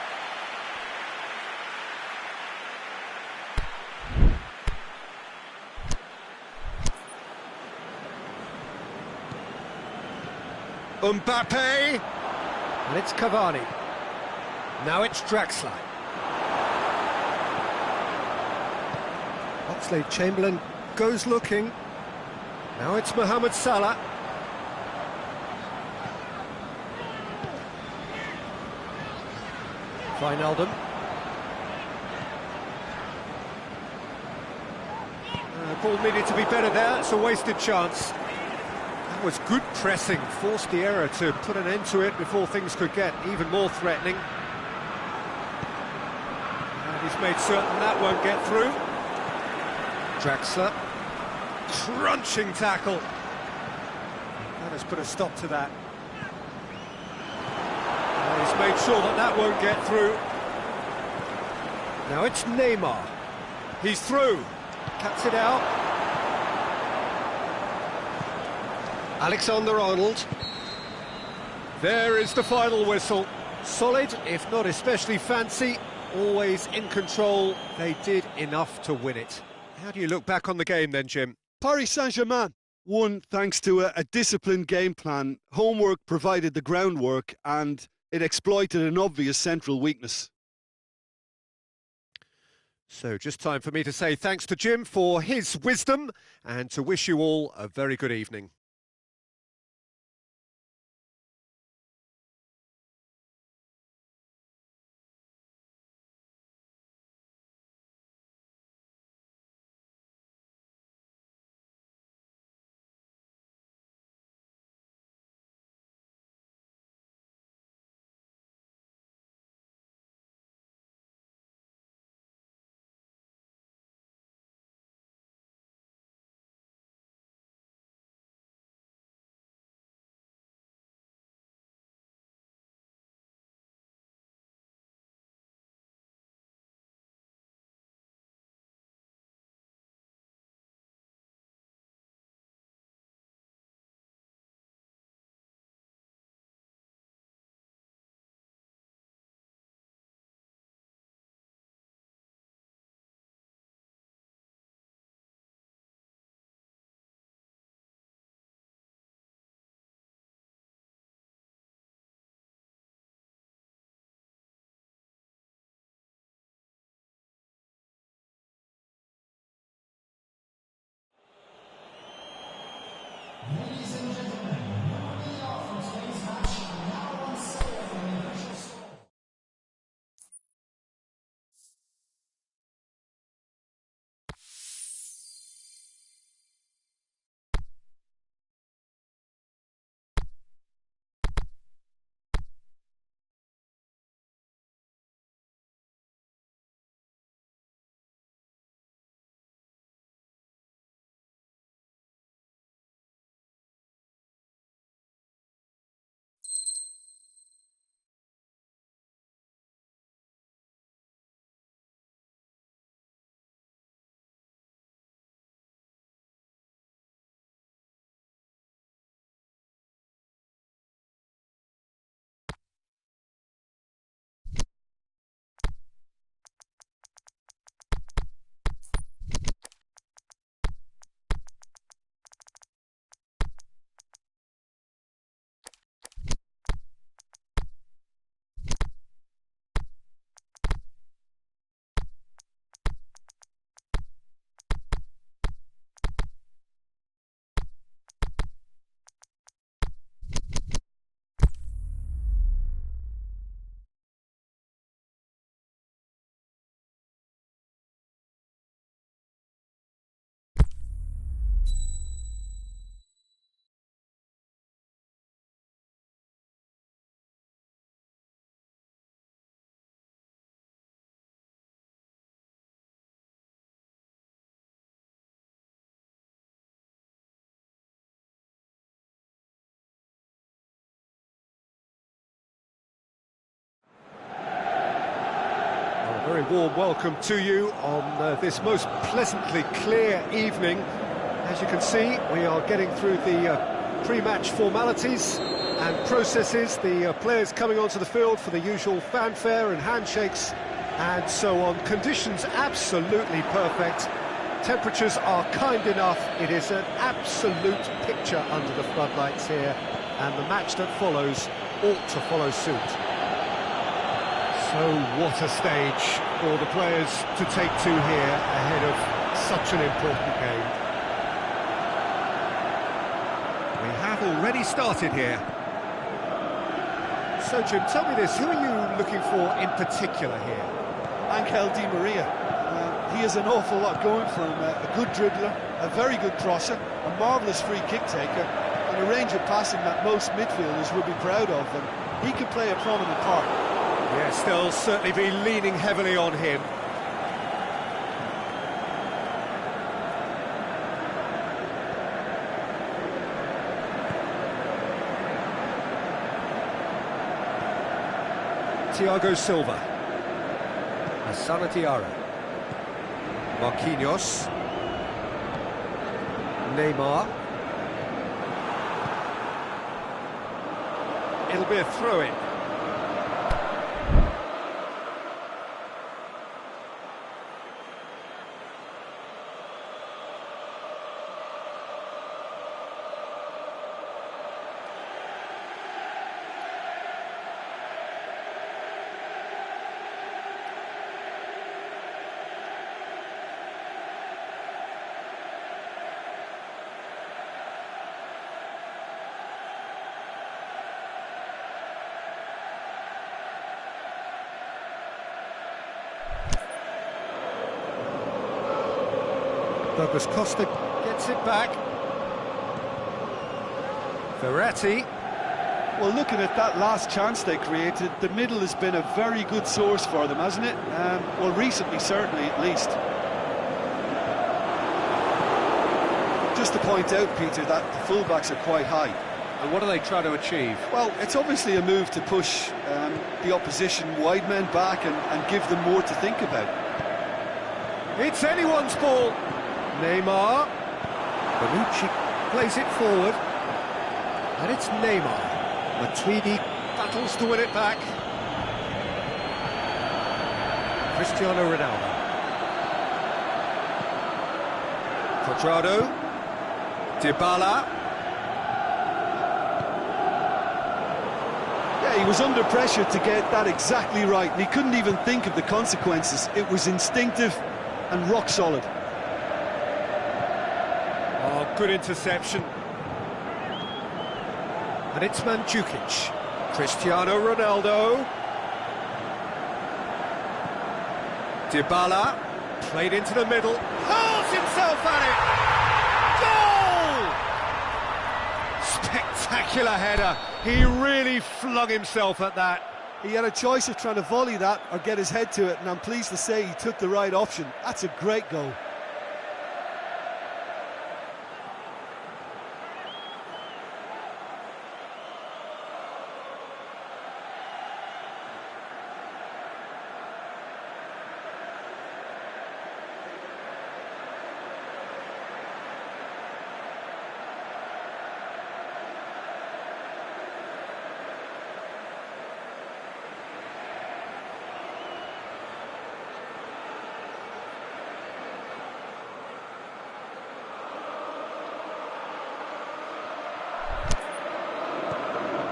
Mbappe, and it's Cavani. Now it's Draxler. Oxlade-Chamberlain goes looking. Now it's Mohamed Salah. Wijnaldum. Ball needed to be better there, it's a wasted chance. That was good pressing, forced the error to put an end to it before things could get even more threatening. And he's made certain that won't get through. Draxler, crunching tackle. That has put a stop to that. And he's made sure that that won't get through. Now it's Neymar. He's through. Cuts it out. Alexander-Arnold. There is the final whistle. Solid, if not especially fancy, always in control. They did enough to win it. How do you look back on the game then, Jim?
Paris Saint-Germain won thanks to a disciplined game plan. Homework provided the groundwork and it exploited an obvious central weakness.
So just time for me to say thanks to Jim for his wisdom and to wish you all a very good evening. Very warm welcome to you on this most pleasantly clear evening. As you can see, we are getting through the pre-match formalities and processes, the players coming onto the field for the usual fanfare and handshakes and so on. Conditions absolutely perfect. Temperatures are kind enough. It is an absolute picture under the floodlights here, and the match that follows ought to follow suit. So what a stage for the players to take to here ahead of such an important game. We have already started here. So Jim, tell me this, who are you looking for in particular here?
Angel Di Maria. He has an awful lot going for him. A good dribbler, a very good crosser, a marvellous free kick taker, and a range of passing that most midfielders would be proud of, and he could play a prominent part.
Yes, they'll certainly be leaning heavily on him. Thiago Silva, Asana Diarra, Marquinhos, Neymar. It'll be a throw-in. Douglas Costa gets it back. Verratti.
Well, looking at that last chance they created, the middle has been a very good source for them, hasn't it? Well, recently, certainly, at least. Just to point out, Peter, that the fullbacks are quite high.
And what are they trying to achieve?
Well, it's obviously a move to push the opposition wide men back and give them more to think about.
It's anyone's ball. Neymar. Bonucci plays it forward. And it's Neymar. Matuidi battles to win it back. Cristiano Ronaldo. Cuadrado. Dybala.
Yeah, he was under pressure to get that exactly right, and he couldn't even think of the consequences. It was instinctive and rock solid.
Oh, good interception. And it's Mandzukic. Cristiano Ronaldo. Dybala. Played into the middle. Hurls himself at it. Goal! Spectacular header. He really flung himself at that.
He had a choice of trying to volley that or get his head to it, and I'm pleased to say he took the right option. That's a great goal.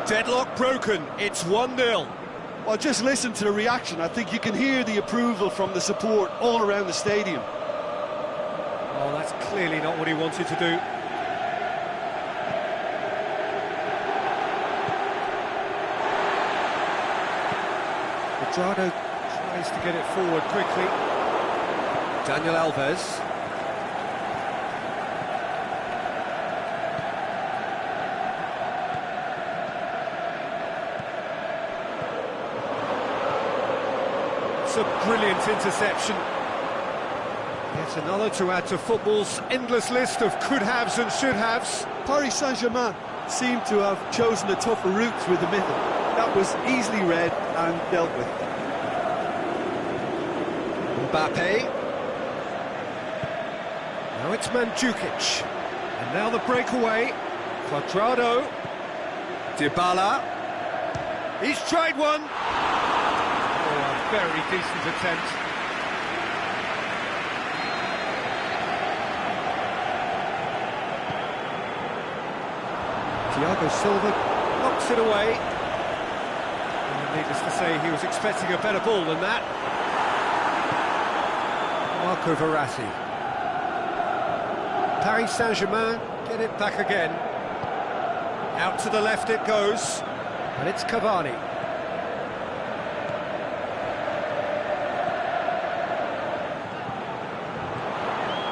Deadlock broken, it's 1-0.
Well, just listen to the reaction. I think you can hear the approval from the support all around the stadium.
Oh, that's clearly not what he wanted to do. Cuadrado tries to get it forward quickly. Daniel Alves. A brilliant interception. Yet another to add to football's endless list of could-haves and should-haves.
Paris Saint-Germain seemed to have chosen a tougher route through the middle. That was easily read and dealt with.
Mbappe. Now it's Mandzukic. And now the breakaway. Cuadrado. Dybala. He's tried one. Very decent attempt. Thiago Silva knocks it away. And needless to say, he was expecting a better ball than that. Marco Verratti. Paris Saint-Germain get it back again. Out to the left it goes. And it's Cavani.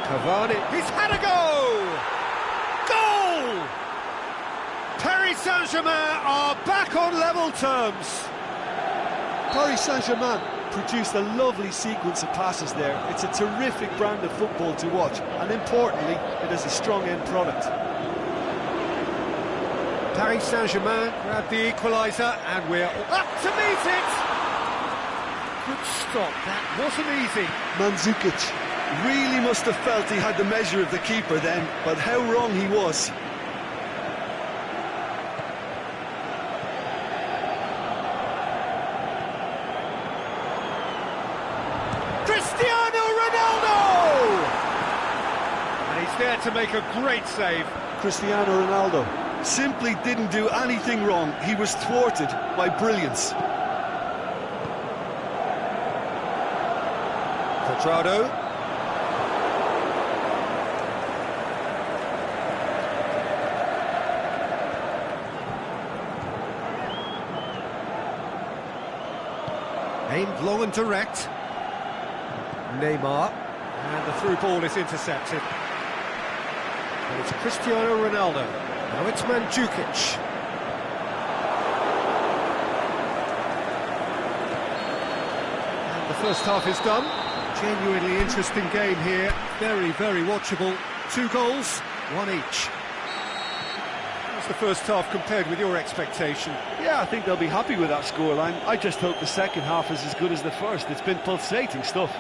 Cavani, he's had a go! Goal! Paris Saint-Germain are back on level terms.
Paris Saint-Germain produced a lovely sequence of passes there. It's a terrific brand of football to watch, and importantly, it is a strong end product.
Paris Saint-Germain grabbed the equaliser, and we're up to meet it! Good stop, that wasn't easy.
Mandzukic really must have felt he had the measure of the keeper then, but how wrong he was.
Cristiano Ronaldo! And he's there to make a great save.
Cristiano Ronaldo simply didn't do anything wrong. He was thwarted by brilliance.
Cuadrado. Aimed long and direct. Neymar, and the through ball is intercepted. And it's Cristiano Ronaldo. Now it's Mandzukic. And the first half is done. Genuinely interesting game here. Very, very watchable. 2 goals, 1 each. How's the first half compared with your expectation?
Yeah, I think they'll be happy with that scoreline. I just hope the second half is as good as the first. It's been pulsating stuff.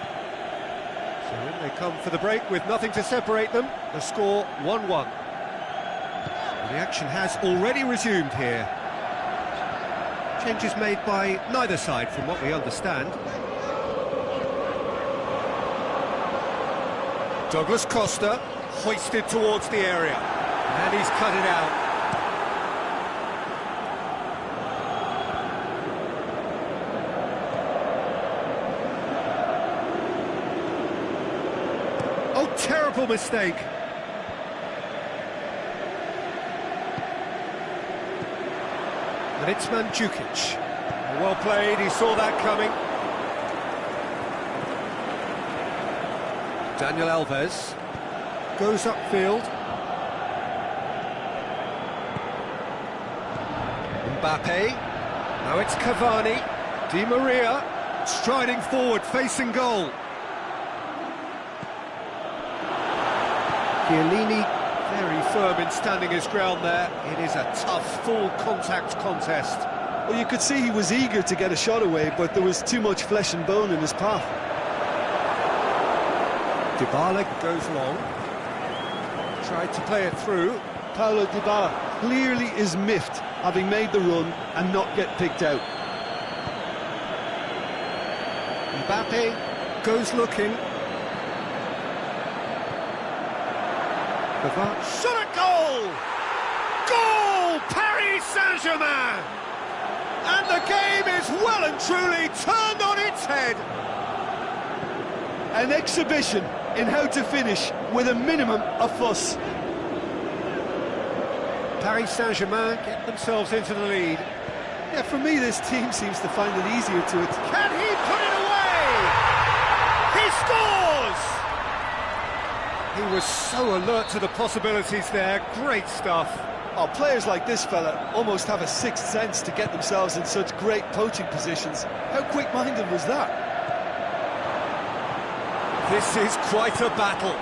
So in they come for the break with nothing to separate them. The score 1-1. The action has already resumed here. Changes made by neither side from what we understand. Douglas Costa hoisted towards the area. And he's cut it out. Oh, terrible mistake. And it's Mandzukic. Well played, he saw that coming. Daniel Alves goes upfield. Mbappe. Now it's Cavani. Di Maria striding forward, facing goal. Chiellini very firm in standing his ground there. It is a tough, full-contact contest.
Well, you could see he was eager to get a shot away, but there was too much flesh and bone in his path.
Dybala goes long. Tried to play it through.
Paulo Dybala clearly is miffed, having made the run and not get picked out.
Mbappe goes looking. Shot at goal! Goal! Paris Saint-Germain! And the game is well and truly turned on its head.
An exhibition in how to finish with a minimum of fuss.
Paris Saint-Germain get themselves into the lead.
Yeah, for me, this team seems to find it easier to it.
Can he put it away? He scores! He was so alert to the possibilities there. Great stuff.
Oh, players like this fella almost have a sixth sense to get themselves in such great poaching positions. How quick-minded was that?
This is quite a battle.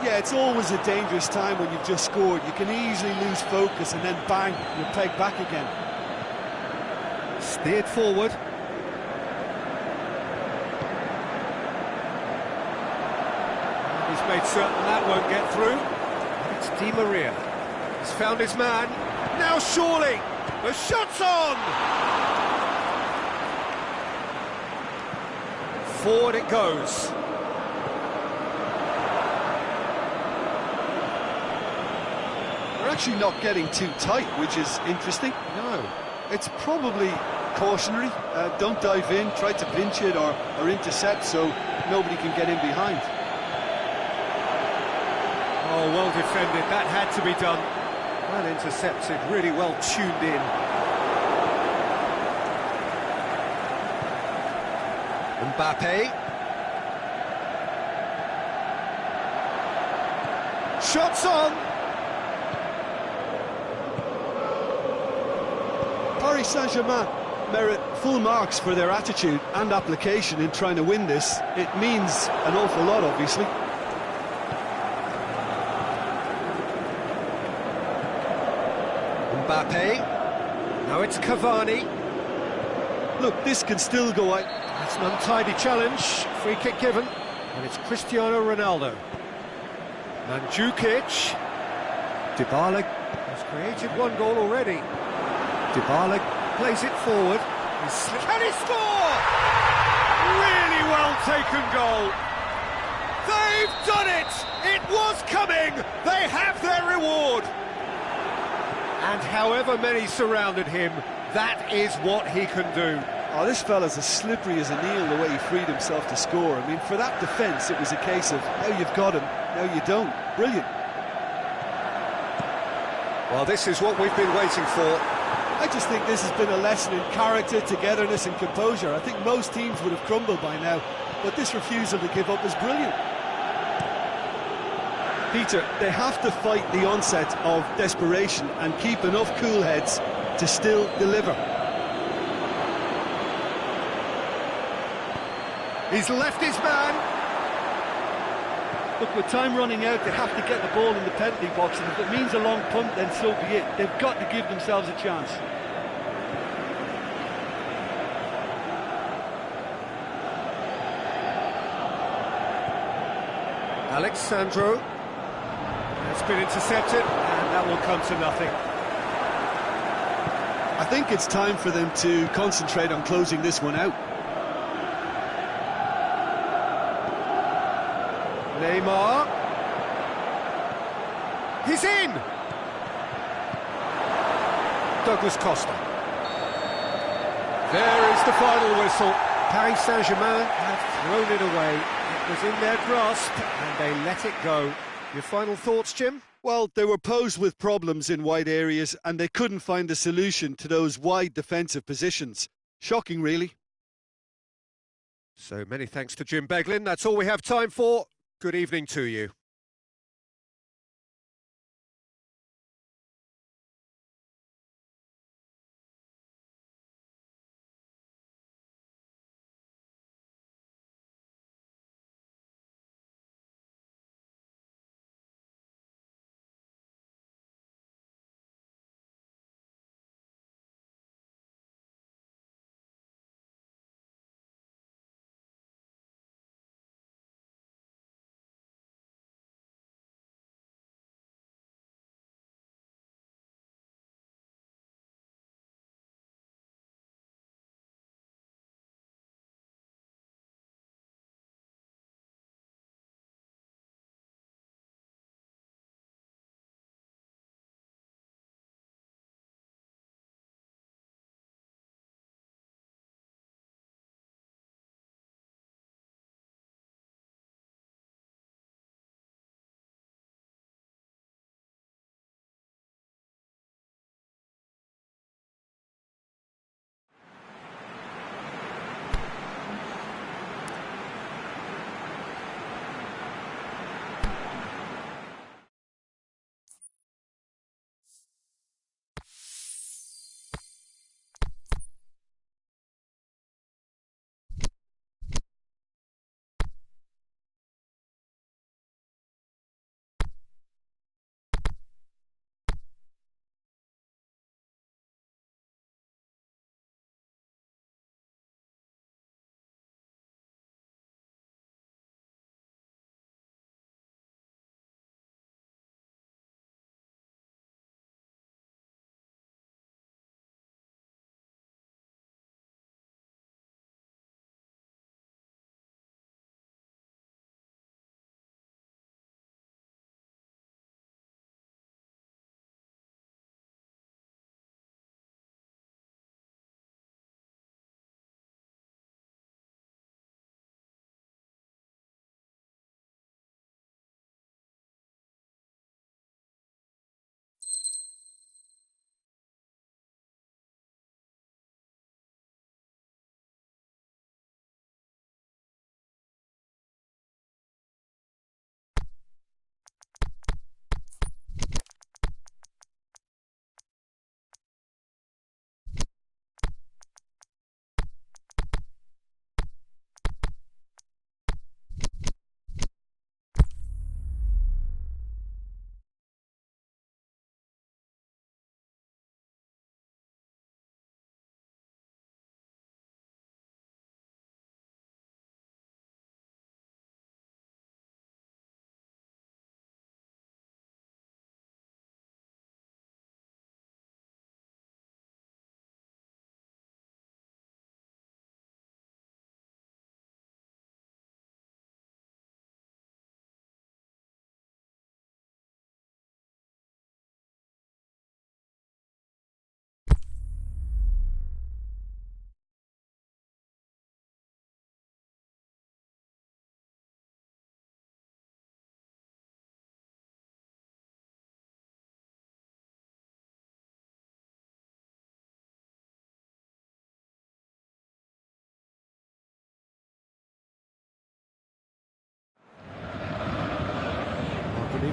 Yeah, it's always a dangerous time when you've just scored. You can easily lose focus and then bang, you're pegged back again.
Steered forward. He's made certain that won't get through. It's Di Maria. He's found his man. Now surely, the shot's on! Forward it goes.
They're actually not getting too tight, which is interesting.
No.
It's probably cautionary. Don't dive in, try to pinch it or intercept so nobody can get in behind.
Oh, well defended. That had to be done. Well intercepted, really well tuned in. Mbappe. Shots on!
Paris Saint-Germain merit full marks for their attitude and application in trying to win this. It means an awful lot, obviously.
Mbappe. Now it's Cavani.
Look, this can still go out.
That's an untidy challenge. Free kick given. And it's Cristiano Ronaldo. Mandzukic. Dybala has created one goal already. Dybala plays it forward. Can he score? Really well taken goal. They've done it! It was coming! They have their reward! And however many surrounded him, that is what he can do.
Oh, this fella's as slippery as an eel the way he freed himself to score. I mean, for that defence, it was a case of, now you've got him, now you don't. Brilliant.
Well, this is what we've been waiting for.
I just think this has been a lesson in character, togetherness and composure. I think most teams would have crumbled by now, but this refusal to give up is brilliant. Peter, they have to fight the onset of desperation and keep enough cool heads to still deliver.
He's left his man.
Look, with time running out, they have to get the ball in the penalty box, and if it means a long punt, then so be it. They've got to give themselves a chance.
Alex Sandro. It's been intercepted, and that will come to nothing.
I think it's time for them to concentrate on closing this one out.
Neymar. He's in! Douglas Costa. There is the final whistle. Paris Saint-Germain have thrown it away. It was in their grasp, and they let it go. Your final thoughts, Jim?
Well, they were posed with problems in wide areas, and they couldn't find a solution to those wide defensive positions. Shocking, really.
So many thanks to Jim Beglin. That's all we have time for. Good evening to you.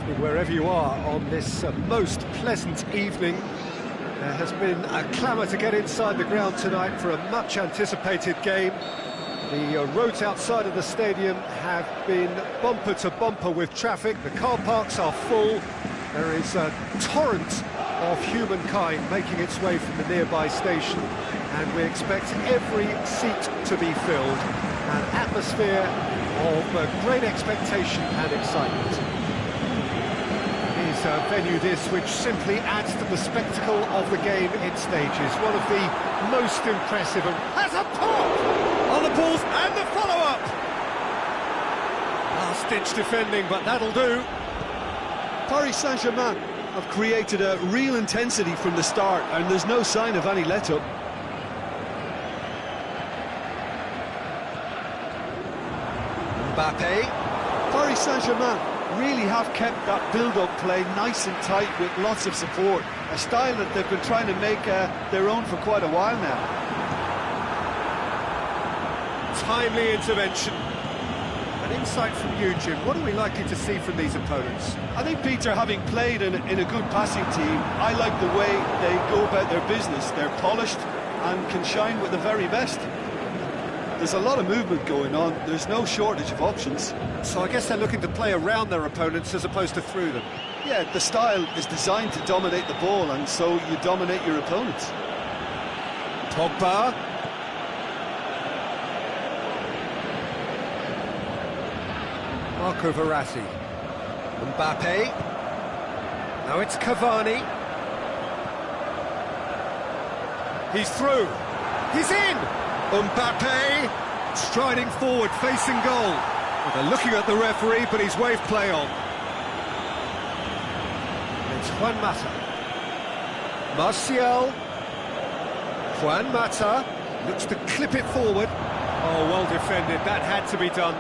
evening wherever you are on this most pleasant evening. There has been a clamour to get inside the ground tonight for a much-anticipated game. The roads outside of the stadium have been bumper to bumper with traffic. The car parks are full. There is a torrent of humankind making its way from the nearby station, and we expect every seat to be filled. An atmosphere of great expectation and excitement. It is a venue this which simply adds to the spectacle of the game it stages. One of the most impressive, and has a pop on the balls and the follow-up. Last-ditch defending, but that'll do.
Paris Saint-Germain have created a real intensity from the start, and there's no sign of any let-up.
Mbappe.
Paris Saint-Germain really have kept that build-up play nice and tight with lots of support, a style that they've been trying to make their own for quite a while now.
Timely intervention. An insight from you, Jim. What are we likely to see from these opponents?
I think, Peter, having played in a good passing team, I like the way they go about their business. They're polished and can shine with the very best. There's a lot of movement going on. There's no shortage of options.
So I guess they're looking to play around their opponents as opposed to through them.
Yeah, the style is designed to dominate the ball, and so you dominate your opponents.
Pogba. Marco Verratti. Mbappe. Now it's Cavani. He's through. He's in! Mbappe striding forward, facing goal. Well, they're looking at the referee, but he's waved play on. It's Juan Mata. Martial. Juan Mata looks to clip it forward. Oh, well defended. That had to be done.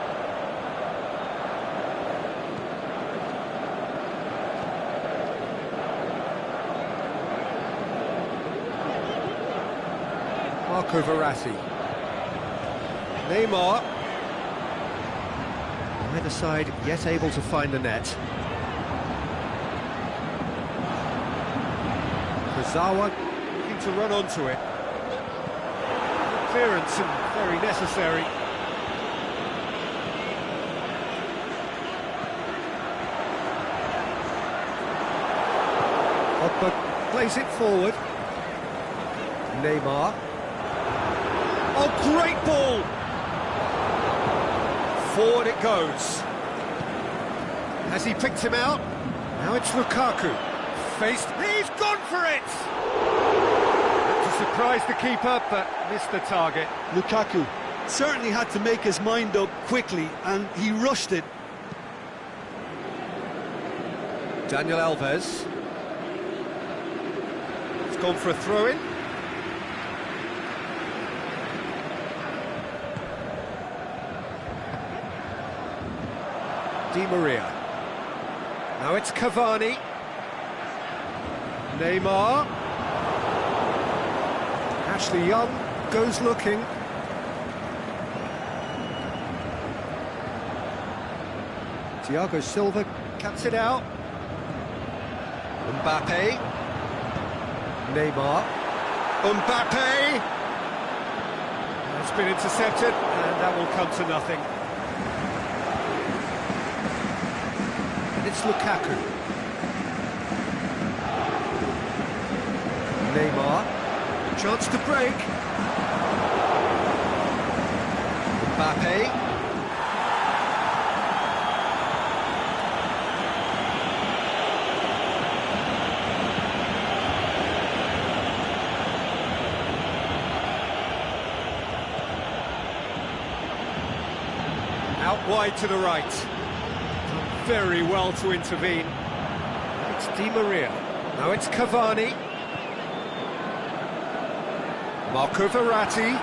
Marco Verratti. Neymar. Either side yet able to find the net. Kurzawa looking to run onto it. Clearance and very necessary. Pogba plays it forward. Neymar. Oh, great ball! Forward it goes. Has he picked him out? Now it's Lukaku. Faced. He's gone for it! To surprise the keeper, but missed the target.
Lukaku certainly had to make his mind up quickly, and he rushed it.
Daniel Alves. He's gone for a throw-in. Di Maria. Now it's Cavani. Neymar. Ashley Young goes looking. Thiago Silva cuts it out. Mbappe. Neymar. Mbappe. It's been intercepted, and that will come to nothing. It's Lukaku. Neymar. Chance to break. Mbappe. Out wide to the right. Very well to intervene. It's Di Maria. Now it's Cavani. Marco Verratti.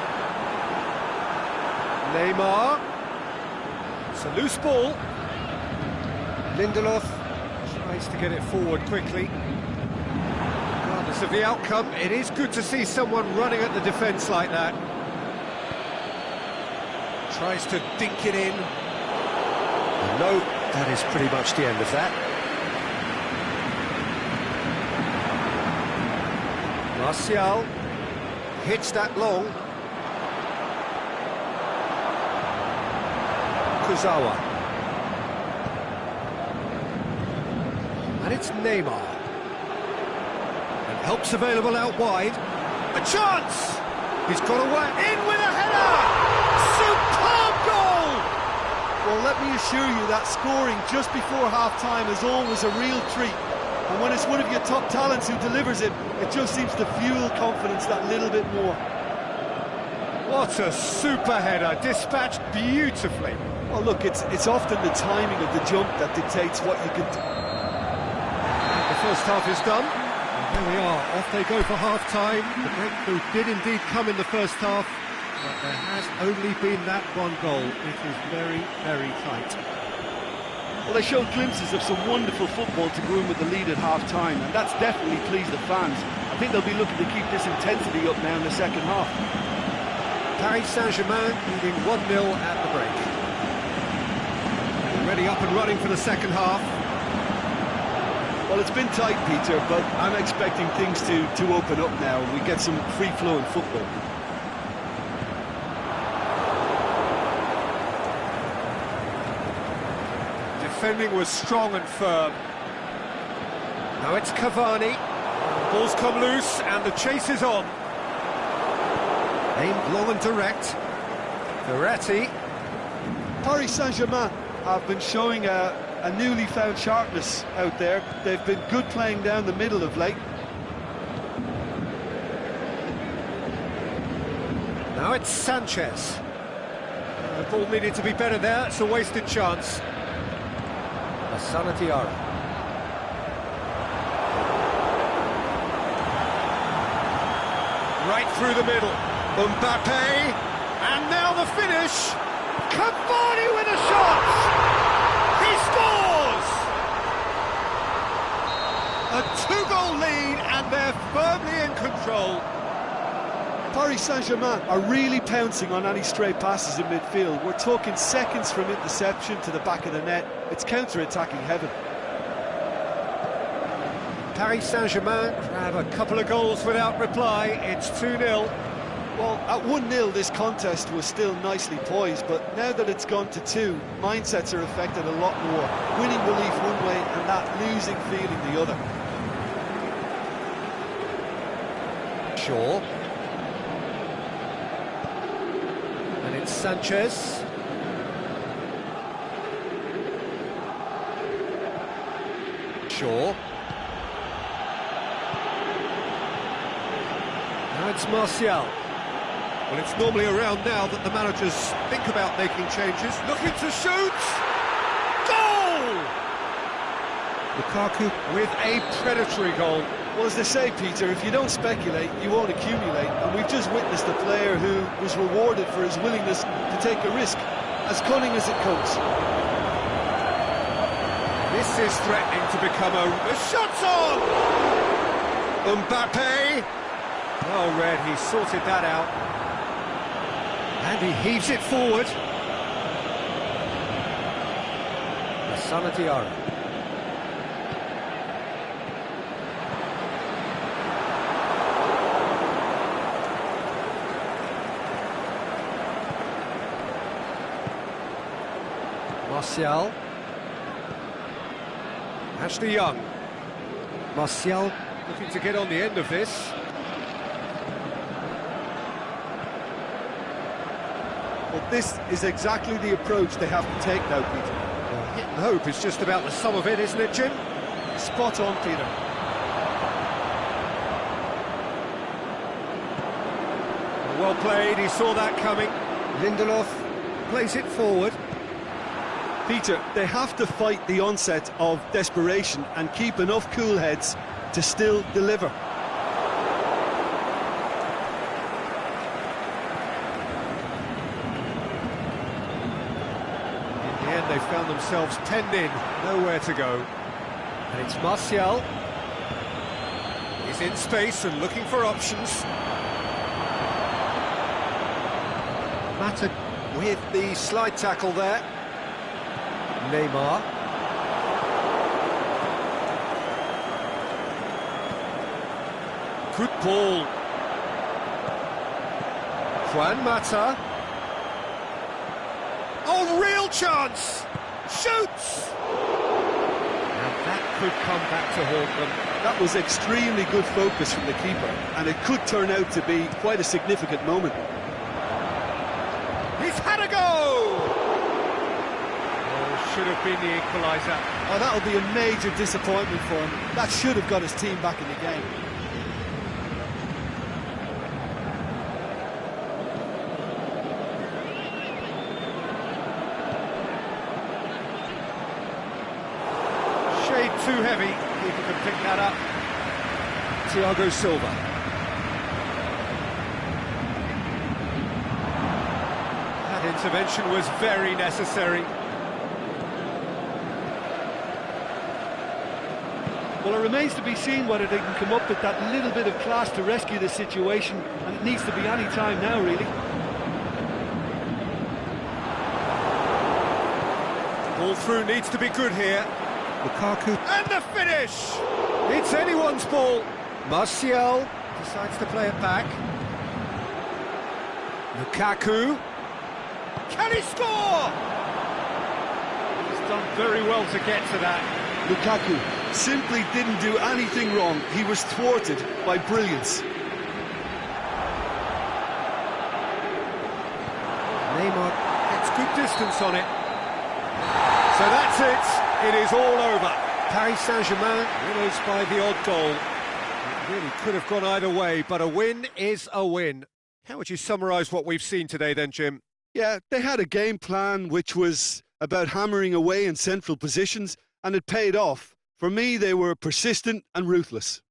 Neymar. It's a loose ball. Lindelof tries to get it forward quickly. Regardless of the outcome, it is good to see someone running at the defence like that. Tries to dink it in. No, that is pretty much the end of that. Martial hits that long. Kurzawa. And it's Neymar. And help's available out wide. A chance! He's got away. In with a header! Superb goal!
Well, let me assure you that scoring just before half-time is always a real treat. And when it's one of your top talents who delivers it, it just seems to fuel confidence that little bit more.
What a super header, dispatched beautifully.
Well, look, it's often the timing of the jump that dictates what you can do.
The first half is done. And here we are, off they go for half-time. The breakthrough did indeed come in the first half, but there has only been that one goal. It is very, very tight.
Well, they showed glimpses of some wonderful football to go in with the lead at half-time, and that's definitely pleased the fans. I think they'll be looking to keep this intensity up now in the second half.
Paris Saint-Germain leading 1-0 at the break. Already up and running for the second half.
Well, it's been tight, Peter, but I'm expecting things to open up now and we get some free-flowing football.
Defending was strong and firm. Now it's Cavani. Ball's come loose and the chase is on. Aimed long and direct. Verratti.
Paris Saint-Germain have been showing a newly found sharpness out there. They've been good playing down the middle of late.
Now it's Sanchez. The ball needed to be better there. It's a wasted chance. Lassana Diarra. Right through the middle. Mbappe. And now the finish. Cavani with a shot. He scores! A two-goal lead and they're firmly in control.
Paris Saint-Germain are really pouncing on any stray passes in midfield. We're talking seconds from interception to the back of the net. It's counter-attacking heaven.
Paris Saint-Germain have a couple of goals without reply. It's 2-0.
Well, at 1-0 this contest was still nicely poised, but now that it's gone to 2, mindsets are affected a lot more. Winning belief one way and that losing feeling the other.
Shaw. And it's Sanchez. Shaw. Now it's Martial. Well, it's normally around now that the managers think about making changes. Looking to shoot! Goal! Lukaku with a predatory goal.
Well, as they say, Peter, if you don't speculate, you won't accumulate. And we've just witnessed a player who was rewarded for his willingness to take a risk, as cunning as it comes.
This is threatening to become a shot's on! Mbappe! Well read, he sorted that out. And he heaves it forward. Lassana Diarra. Martial. Ashley Young. Martial looking to get on the end of this.
Well, this is exactly the approach they have to take now, Peter.
Well, hit and hope is just about the sum of it, isn't it, Jim?
Spot on, Peter.
Well played, he saw that coming. Lindelof plays it forward.
Peter, they have to fight the onset of desperation and keep enough cool heads to still deliver.
In the end, they found themselves penned in, nowhere to go. And it's Martial. He's in space and looking for options. Mata with the slide tackle there. Neymar. Good ball. Juan Mata. Oh, real chance! Shoots! And that could come back to haunt them.
That was extremely good focus from the keeper, and it could turn out to be quite a significant moment.
He's had a go! Oh, should have been the equaliser.
Oh, that'll be a major disappointment for him. That should have got his team back in the game.
Shade too heavy. Keeper can pick that up. Thiago Silva. That intervention was very necessary.
Well, it remains to be seen whether they can come up with that little bit of class to rescue the situation, and it needs to be any time now, really.
Ball through needs to be good here. Lukaku. And the finish! It's anyone's ball. Martial decides to play it back. Lukaku. Can he score? He's done very well to get to that.
Lukaku simply didn't do anything wrong. He was thwarted by brilliance.
Neymar gets good distance on it. So that's it. It is all over. Paris Saint-Germain winners by the odd goal. It really could have gone either way, but a win is a win. How would you summarise what we've seen today then, Jim?
Yeah, they had a game plan which was about hammering away in central positions, and it paid off. For me, they were persistent and ruthless.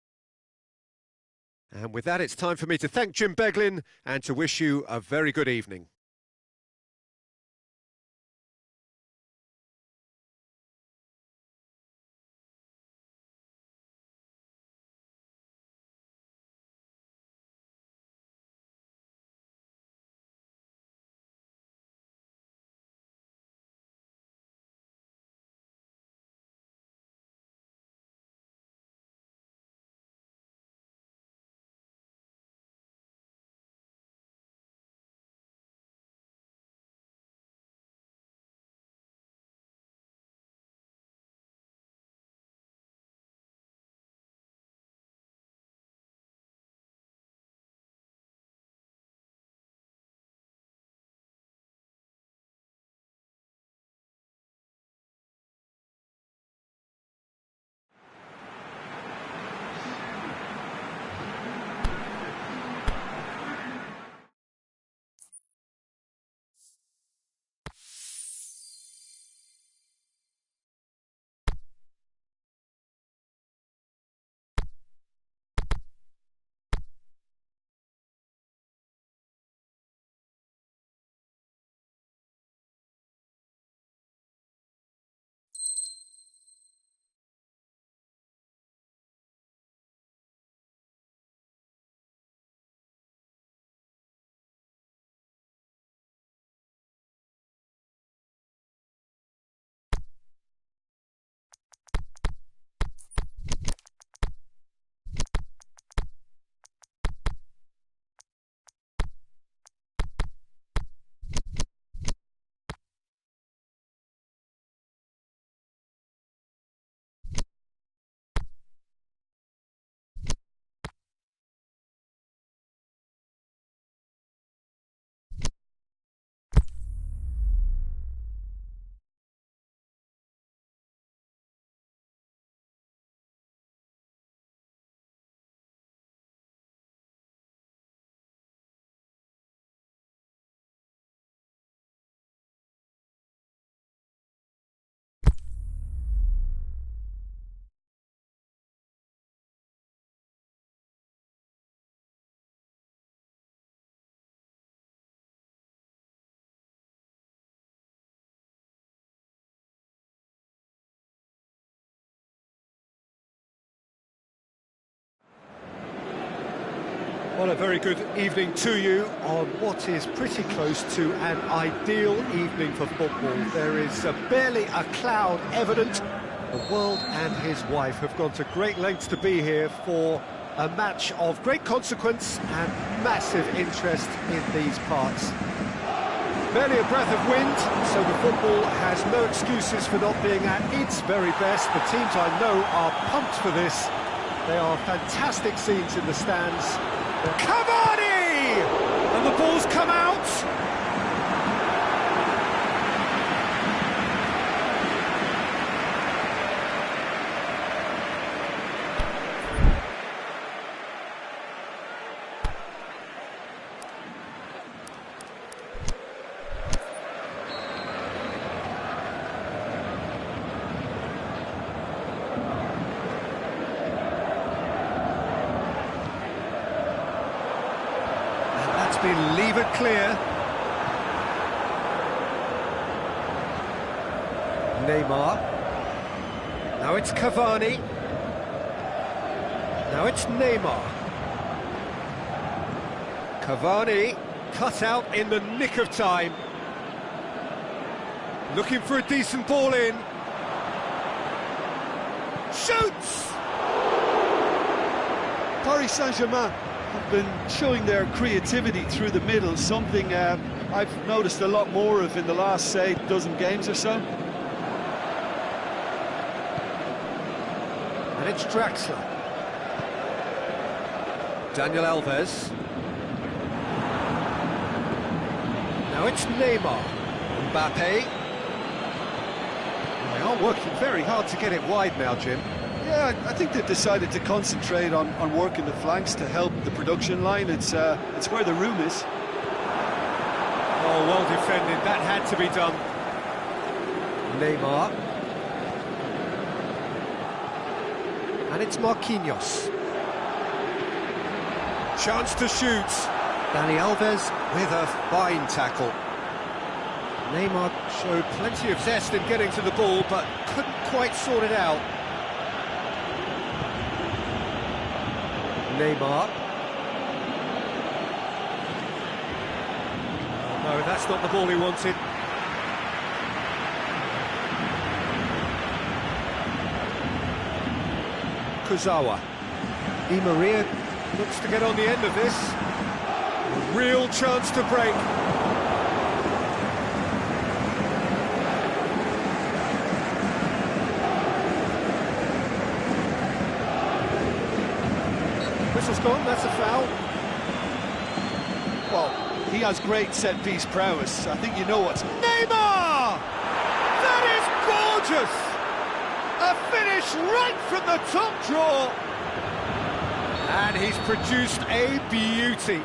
And with that, it's time for me to thank Jim Beglin and to wish you a very good evening. Well, a very good evening to you on what is pretty close to an ideal evening for football. There is barely a cloud evident. The world and his wife have gone to great lengths to be here for A match of great consequence and massive interest in these parts. Barely a breath of wind, so the football has no excuses for not being at its very best. The teams I know are pumped for this. They are fantastic scenes in the stands. Cavani! And the ball's come out. Been levered clear. Neymar. Now it's Cavani. Now it's Neymar. Cavani cut out in the nick of time. Looking for a decent ball in. Shoots!
Paris Saint-Germain have been showing their creativity through the middle, something I've noticed a lot more of in the last, say, dozen games or so.
And it's Draxler. Daniel Alves. Now it's Neymar. Mbappe. They are working very hard to get it wide now, Jim.
Yeah, I think they've decided to concentrate on working the flanks to help the production line. It's where the room is.
Oh, well defended. That had to be done. Neymar. And it's Marquinhos. Chance to shoot. Dani Alves with a fine tackle. Neymar showed plenty of zest in getting to the ball, but couldn't quite sort it out. Neymar. Oh, no, that's not the ball he wanted. Kurzawa. Di Maria looks to get on the end of this. A real chance to break. Whistle's gone, that's a foul.
Well, he has great set-piece prowess. I think you know what's...
Neymar! That is gorgeous! A finish right from the top draw. And he's produced a beauty.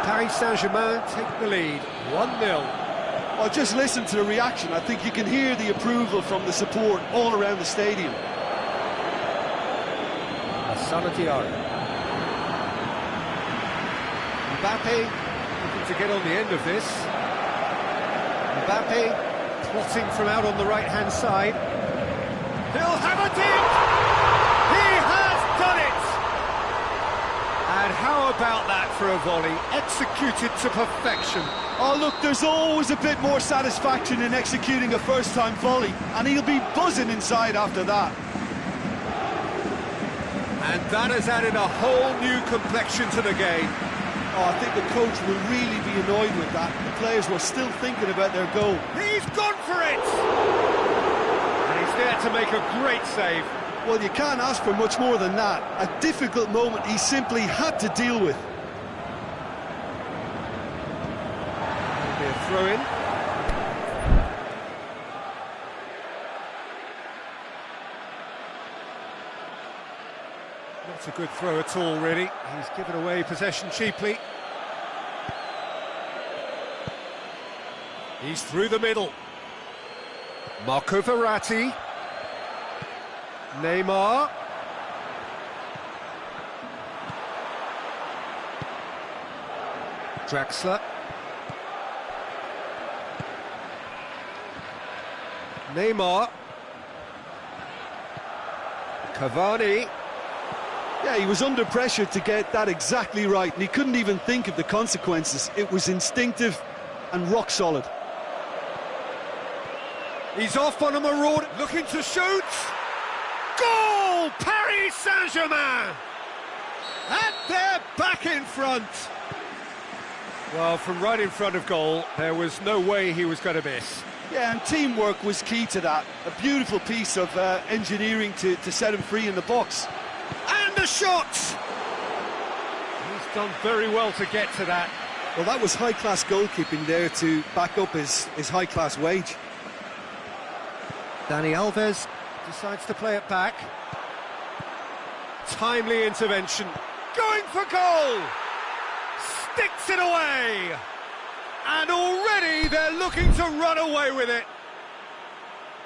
Paris Saint-Germain take the lead, 1-0.
Well, just listen to the reaction. I think you can hear the approval from the support all around the stadium.
Sana Diarra. Mbappe looking to get on the end of this. Mbappe plotting from out on the right-hand side. He'll hammer it! He has done it! And how about that for a volley? Executed to perfection.
Oh, look, there's always a bit more satisfaction in executing a first-time volley, and he'll be buzzing inside after that.
And that has added a whole new complexion to the game.
Oh, I think the coach will really be annoyed with that. The players were still thinking about their goal.
He's gone for it! And he's there to make a great save.
Well, you can't ask for much more than that. A difficult moment he simply had to deal with.
There'll be a throw-in. Not a good throw at all, really. He's given away possession cheaply. He's through the middle. Marco Verratti. Neymar. Draxler. Neymar. Cavani.
Yeah, he was under pressure to get that exactly right, and he couldn't even think of the consequences. It was instinctive and rock solid.
He's off on a maraud, looking to shoot. Goal! goal, Paris Saint-Germain! And they're back in front. Well, from right in front of goal, there was no way he was going to miss.
Yeah, and teamwork was key to that. A beautiful piece of engineering to set him free in the box.
And the shot! He's done very well to get to that.
Well, that was high-class goalkeeping there to back up his high-class wage.
Dani Alves decides to play it back. Timely intervention. Going for goal! Sticks it away! And already they're looking to run away with it.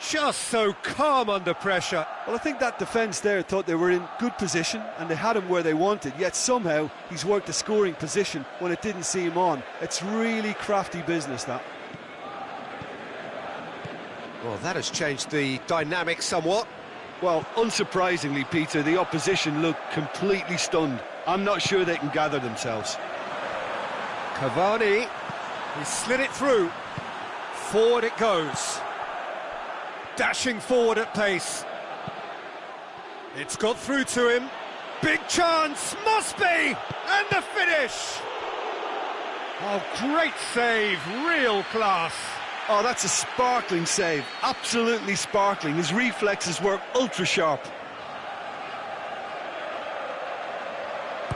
Just so calm under pressure.
Well, I think that defence there thought they were in good position and they had him where they wanted, yet somehow he's worked a scoring position when it didn't see him on. It's really crafty business, that.
Well, that has changed the dynamic somewhat.
Well, unsurprisingly, Peter, the opposition look completely stunned. I'm not sure they can gather themselves.
Cavani, he slid it through. Forward it goes. Dashing forward at pace. It's got through to him. Big chance, must be! And the finish! Oh, great save, real class.
Oh, that's a sparkling save, absolutely sparkling. His reflexes were ultra sharp.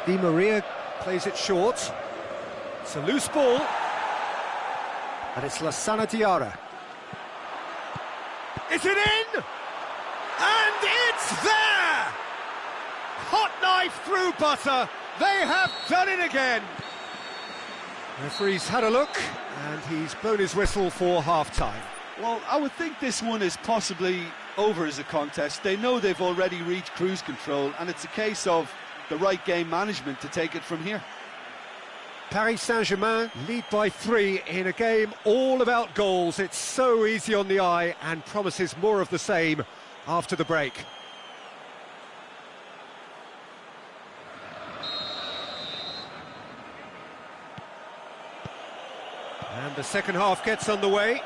Di Maria plays it short. It's a loose ball. And it's Lassana Diarra. Is it in? And it's there! Hot knife through butter. They have done it again. The referee's had a look, and he's blown his whistle for half-time.
Well, I would think this one is possibly over as a contest. They know they've already reached cruise control, and it's a case of the right game management to take it from here.
Paris Saint-Germain lead by 3 in a game all about goals. It's so easy on the eye and promises more of the same after the break. And the second half gets underway.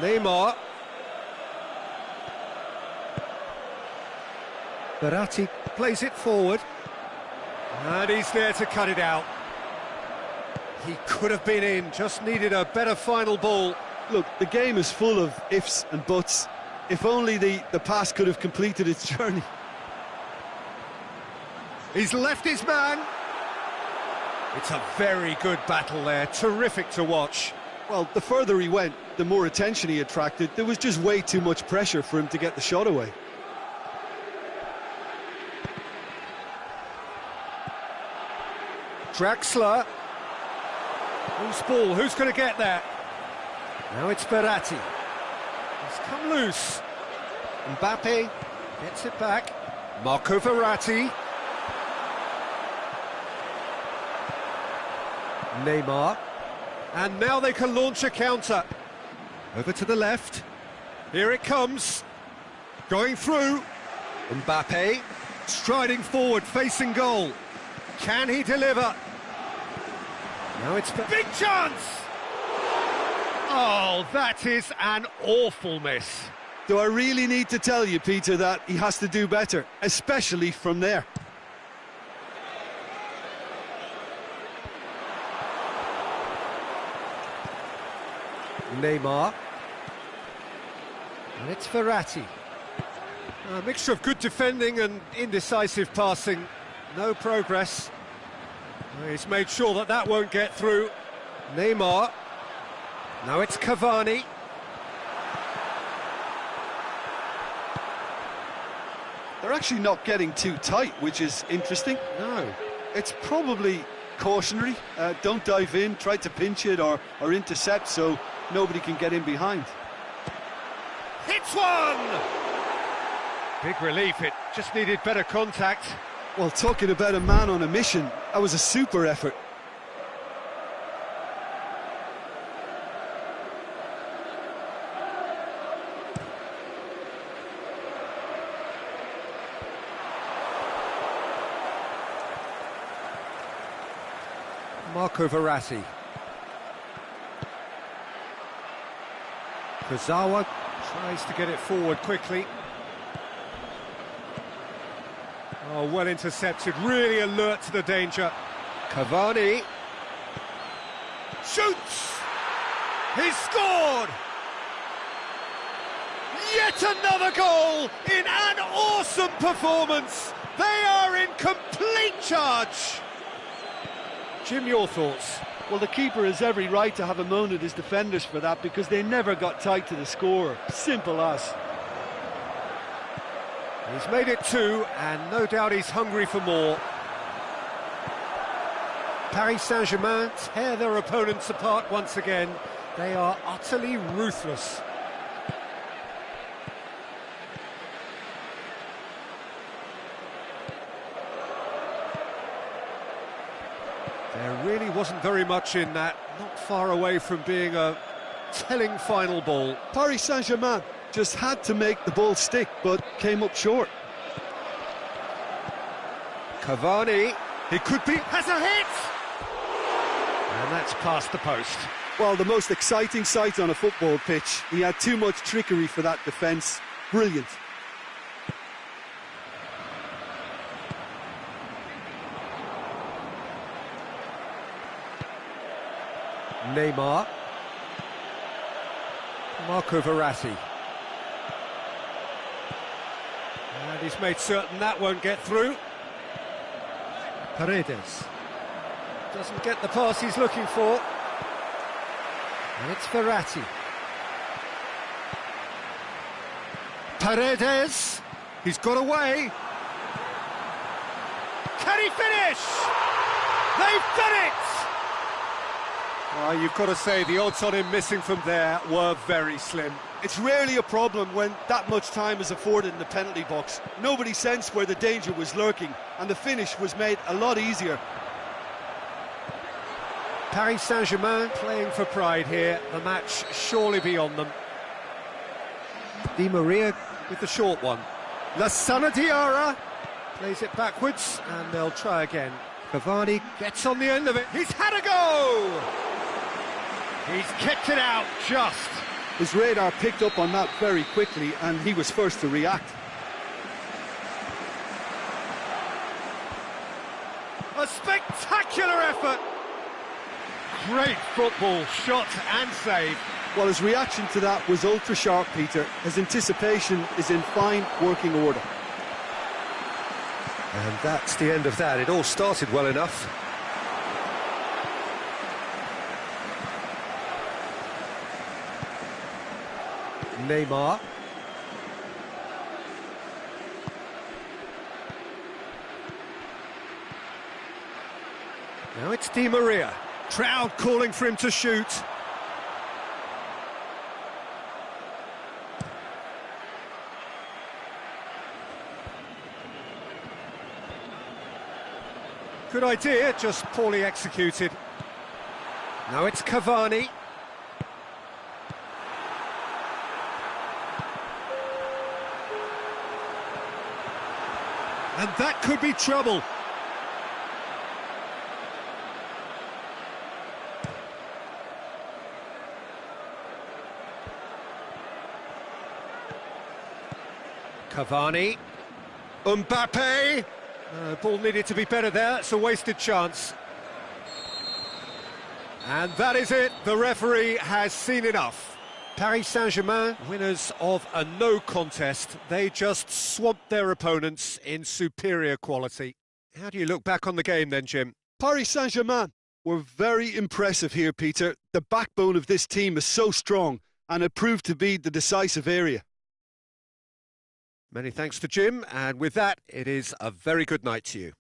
Neymar. Verratti plays it forward. And he's there to cut it out. He could have been in, just needed a better final ball.
Look, the game is full of ifs and buts. If only the pass could have completed its journey.
He's left his man. It's a very good battle there, terrific to watch.
Well, the further he went, the more attention he attracted. There was just way too much pressure for him to get the shot away.
Draxler. Loose ball, who's going to get that? Now it's Verratti. He's come loose. Mbappe gets it back. Marco Verratti. Neymar. And now they can launch a counter. Over to the left. Here it comes. Going through. Mbappe. Striding forward, facing goal. Can he deliver? Now it's big chance! Oh, that is an awful miss.
Do I really need to tell you, Peter, that he has to do better, especially from there?
Neymar. And it's Verratti. A mixture of good defending and indecisive passing. No progress. He's made sure that that won't get through. Neymar. Now it's Cavani.
They're actually not getting too tight, which is interesting.
No.
It's probably cautionary. Don't dive in, try to pinch it or intercept so nobody can get in behind.
Hits one! Big relief, it just needed better contact.
Well, talking about a man on a mission, that was a super effort.
Marco Verratti. Kurzawa tries to get it forward quickly. Oh, well intercepted, really alert to the danger. Cavani. Shoots! He's scored! Yet another goal in an awesome performance! They are in complete charge! Jim, your thoughts?
Well, the keeper has every right to have a moan at his defenders for that, because they never got tight to the score. Simple as.
He's made it 2, and no doubt he's hungry for more. Paris Saint-Germain tear their opponents apart once again. They are utterly ruthless. There really wasn't very much in that, not far away from being a telling final ball.
Paris Saint-Germain just had to make the ball stick, but came up short.
Cavani, he could be, has a hit! And that's past the post.
Well, the most exciting sight on a football pitch. He had too much trickery for that defence. Brilliant.
Neymar. Marco Verratti. And he's made certain that won't get through. Paredes. Doesn't get the pass he's looking for. And it's Verratti. Paredes. He's got away. Can he finish? They've done it! Well, you've got to say the odds on him missing from there were very slim.
It's rarely a problem when that much time is afforded in the penalty box. Nobody sensed where the danger was lurking, and the finish was made a lot easier.
Paris Saint-Germain playing for pride here. The match surely beyond them. Di Maria with the short one. Lassana Diarra plays it backwards, and they'll try again. Cavani gets on the end of it. He's had a go! He's kept it out just.
His radar picked up on that very quickly, and he was first to react.
A spectacular effort! Great football, shot and save.
Well, his reaction to that was ultra sharp, Peter. His anticipation is in fine working order.
And that's the end of that. It all started well enough. Neymar. Now it's Di Maria. Crowd calling for him to shoot. Good idea, just poorly executed. Now it's Cavani. And that could be trouble. Cavani. Mbappe. Ball needed to be better there. It's a wasted chance. And that is it. The referee has seen enough. Paris Saint-Germain, winners of a no contest. They just swamped their opponents in superior quality. How do you look back on the game then, Jim?
Paris Saint-Germain were very impressive here, Peter. The backbone of this team is so strong, and it proved to be the decisive area.
Many thanks to Jim, and with that, it is a very good night to you.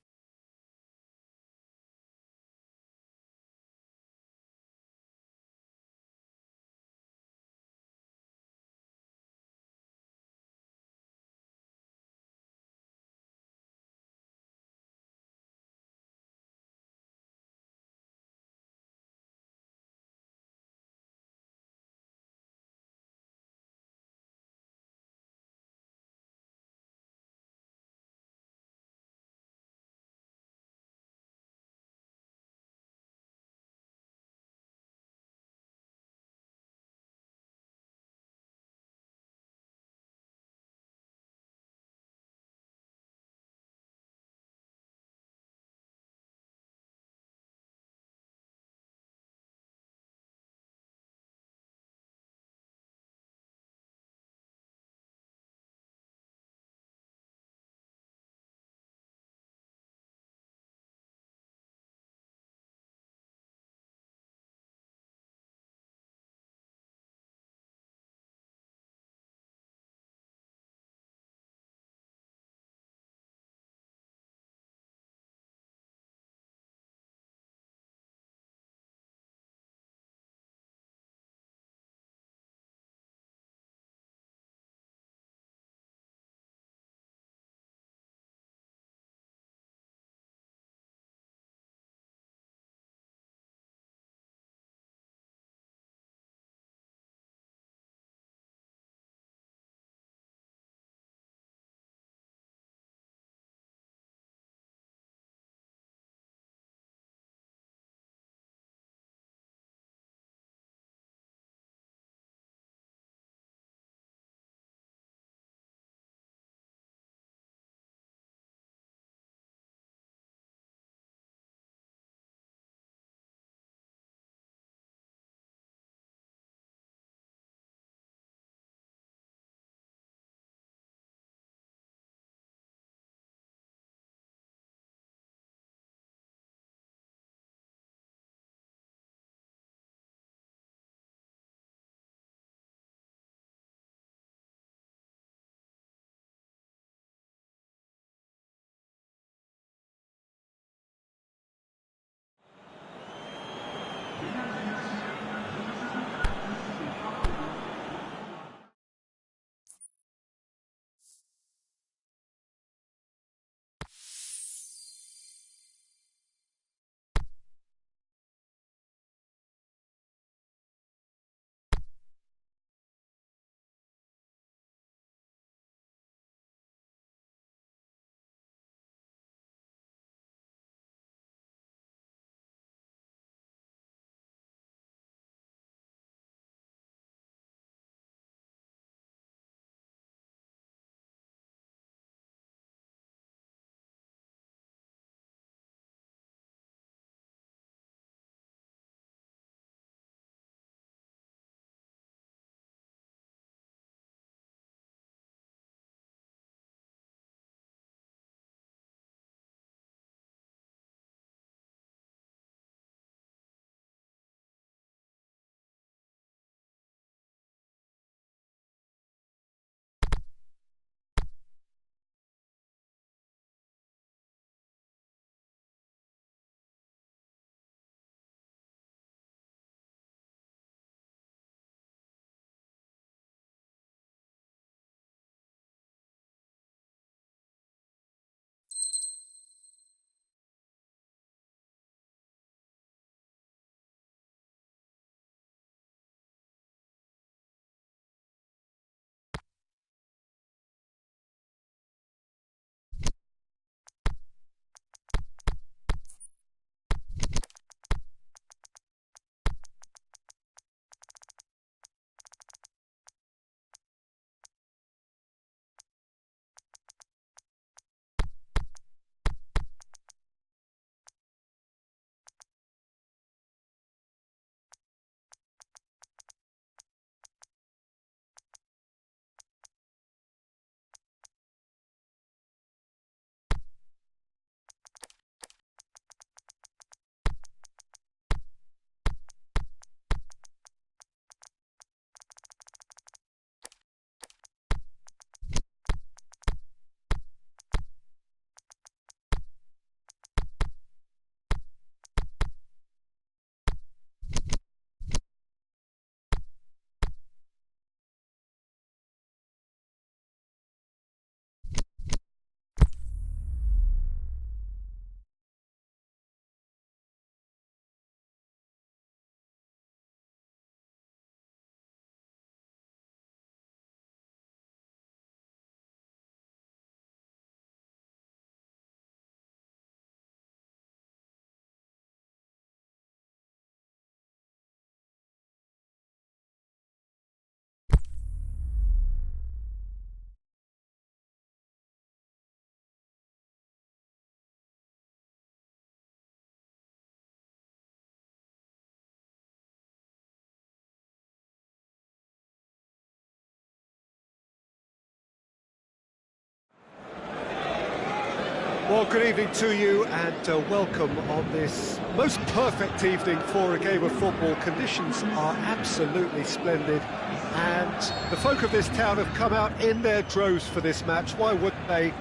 Well, good evening to you and welcome on this most perfect evening for a game of football. Conditions are absolutely splendid and the folk of this town have come out in their droves for this match. Why wouldn't they?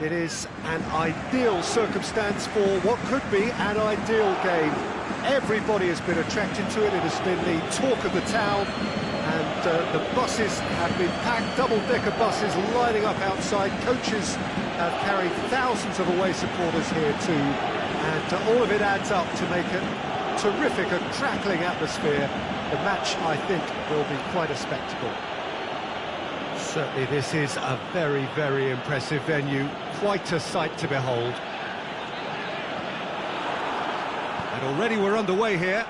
It is an ideal circumstance for what could be an ideal game. Everybody has been attracted to it. It has been the talk of the town. And the buses have been packed, double-decker buses lining up outside. Coaches have carried thousands of away supporters here too. And all of it adds up to make a terrific and crackling atmosphere. The match, I think, will be quite a spectacle. Certainly this is a very, very impressive venue. Quite a sight to behold. And already we're underway here.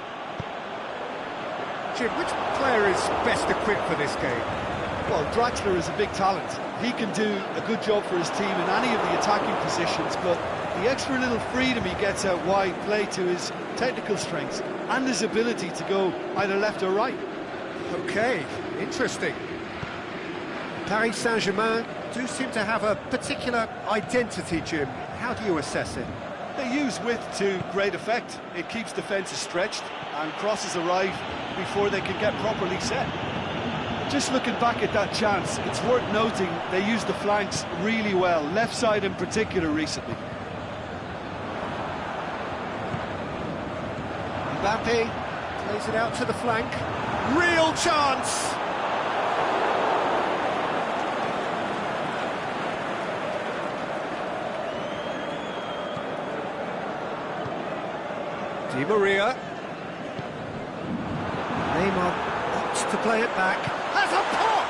Jim, which player is best equipped for this game?
Well, Draxler is a big talent. He can do a good job for his team in any of the attacking positions, but the extra little freedom he gets out wide play to his technical strengths and his ability to go either left or right.
OK, interesting. Paris Saint-Germain do seem to have a particular identity, Jim. How do you assess it?
They use width to great effect. It keeps defences stretched and crosses arrive before they can get properly set. Just looking back at that chance, it's worth noting they used the flanks really well, left side in particular recently.
Mbappe plays it out to the flank. Real chance! Di Maria. Neymar opts to play it back. Has a pop!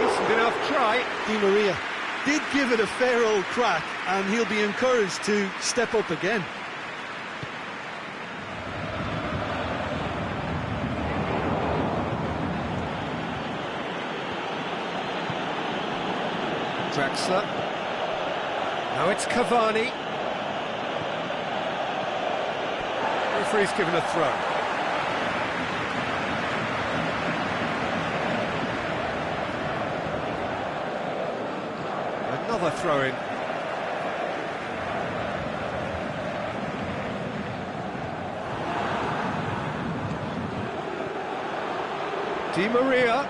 Decent enough try.
Di Maria did give it a fair old crack, and he'll be encouraged to step up again.
Draxler. Now it's Cavani. Referee's given a throw. Another throw-in. Di Maria.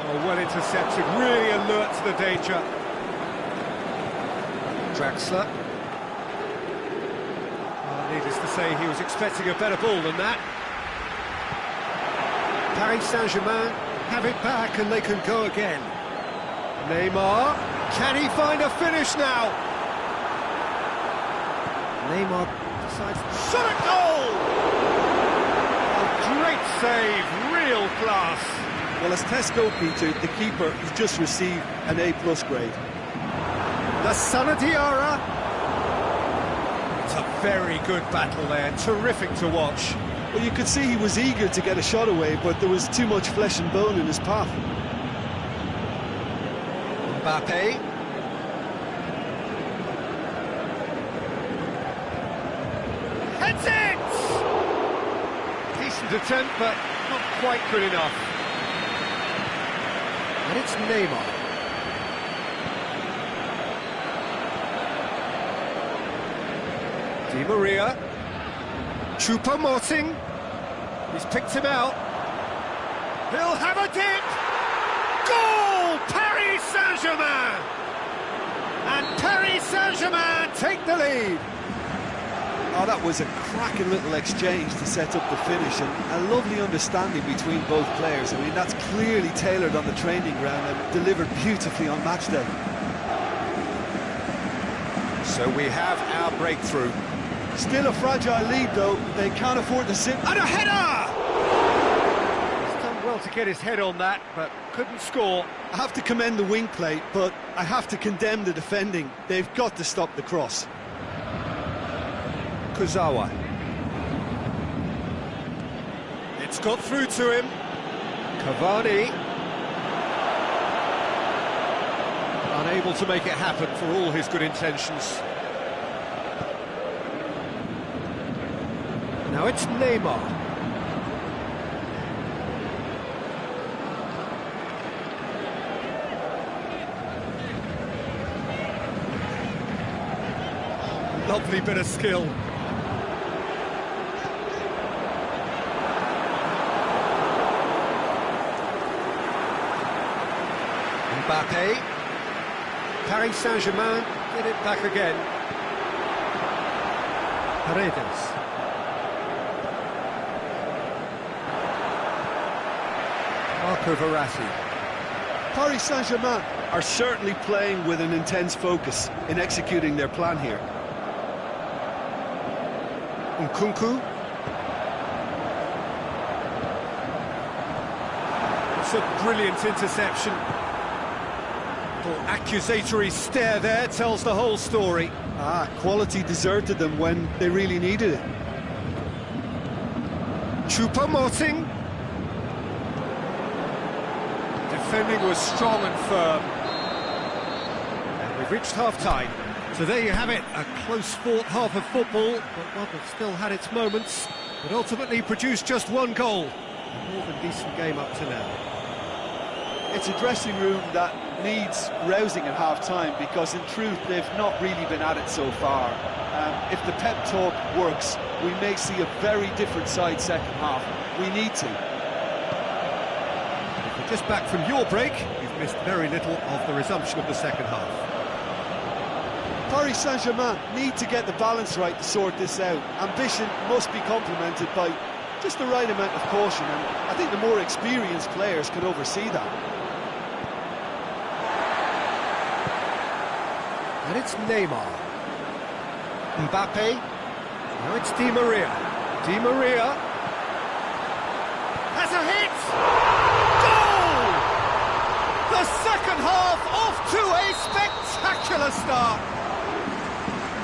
Oh, well intercepted, really alert to the danger. Draxler. Needless to say, he was expecting a better ball than that. Paris Saint-Germain have it back and they can go again. Neymar, can he find a finish now? Neymar decides to shot a goal! A great save, real class.
Well, as Tesco, Peter, the keeper has just received an A+ grade.
The Sana Diarra. It's a very good battle there, terrific to watch.
Well, you could see he was eager to get a shot away, but there was too much flesh and bone in his path.
Mbappe. Heads it! Decent attempt, but not quite good enough. And it's Neymar. Di Maria. Choupo-Moting. He's picked him out. He'll have a dip! Goal! Paris Saint-Germain! And Paris Saint-Germain take the lead.
Oh, that was a cracking little exchange to set up the finish, and a lovely understanding between both players. I mean, that's clearly tailored on the training ground and delivered beautifully on match day.
So we have our breakthrough.
Still a fragile lead, though. They can't afford to sit.
And a header! He's done well to get his head on that, but couldn't score.
I have to commend the wing play, but I have to condemn the defending. They've got to stop the cross.
Kurzawa. It's got through to him. Cavani. Unable to make it happen for all his good intentions. Now it's Neymar. lovely bit of skill. Mbappe. Paris Saint-Germain get it back again. Paredes. Marco Verratti.
Paris Saint-Germain are certainly playing with an intense focus in executing their plan here.
Nkunku. It's a brilliant interception. The accusatory stare there tells the whole story.
Quality deserted them when they really needed it.
Choupo-Moting. Defending was strong and firm. And we've reached half-time. So there you have it, a close-fought half of football, but one that still had its moments, but ultimately produced just one goal. A more than decent game up to now.
It's a dressing room that needs rousing at half-time, because in truth they've not really been at it so far. If the pep talk works, we may see a very different side second half. We need to.
If you're just back from your break, you've missed very little of the resumption of the second half.
Paris Saint-Germain need to get the balance right to sort this out. Ambition must be complemented by just the right amount of caution, and I think the more experienced players can oversee that.
And it's Neymar. Mbappe. Now it's Di Maria. Di Maria has a hit! Goal! The second half off to a spectacular start.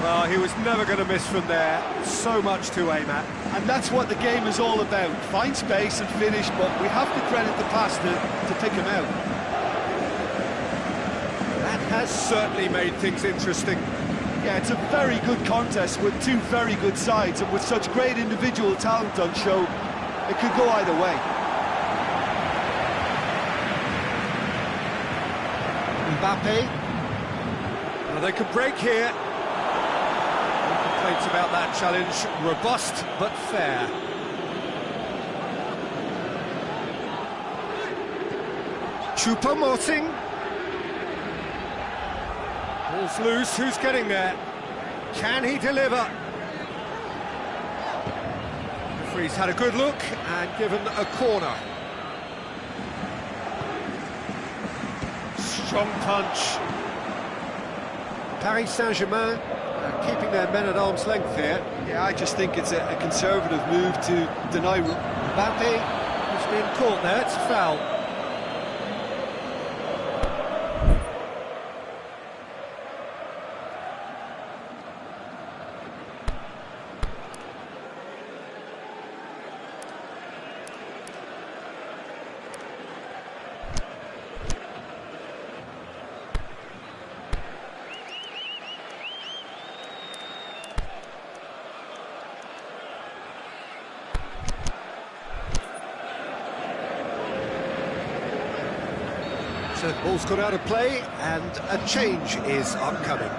Well, he was never going to miss from there. So much to aim at.
And that's what the game is all about. Find space and finish, but we have to credit the pass to pick him out.
That has certainly made things interesting.
Yeah, it's a very good contest with two very good sides, and with such great individual talent on show, it could go either way.
Mbappe. Well, they could break here. Complaints about that challenge. Robust but fair. Choupo-Moting. Ball's loose. Who's getting there? Can he deliver? The referee's had a good look and given a corner. Strong punch. Paris Saint-Germain keeping their men at arm's length here.
Yeah, I just think it's a conservative move to deny.
Mbappe has been caught there. It's a foul. So the ball's got out of play, and a change is upcoming.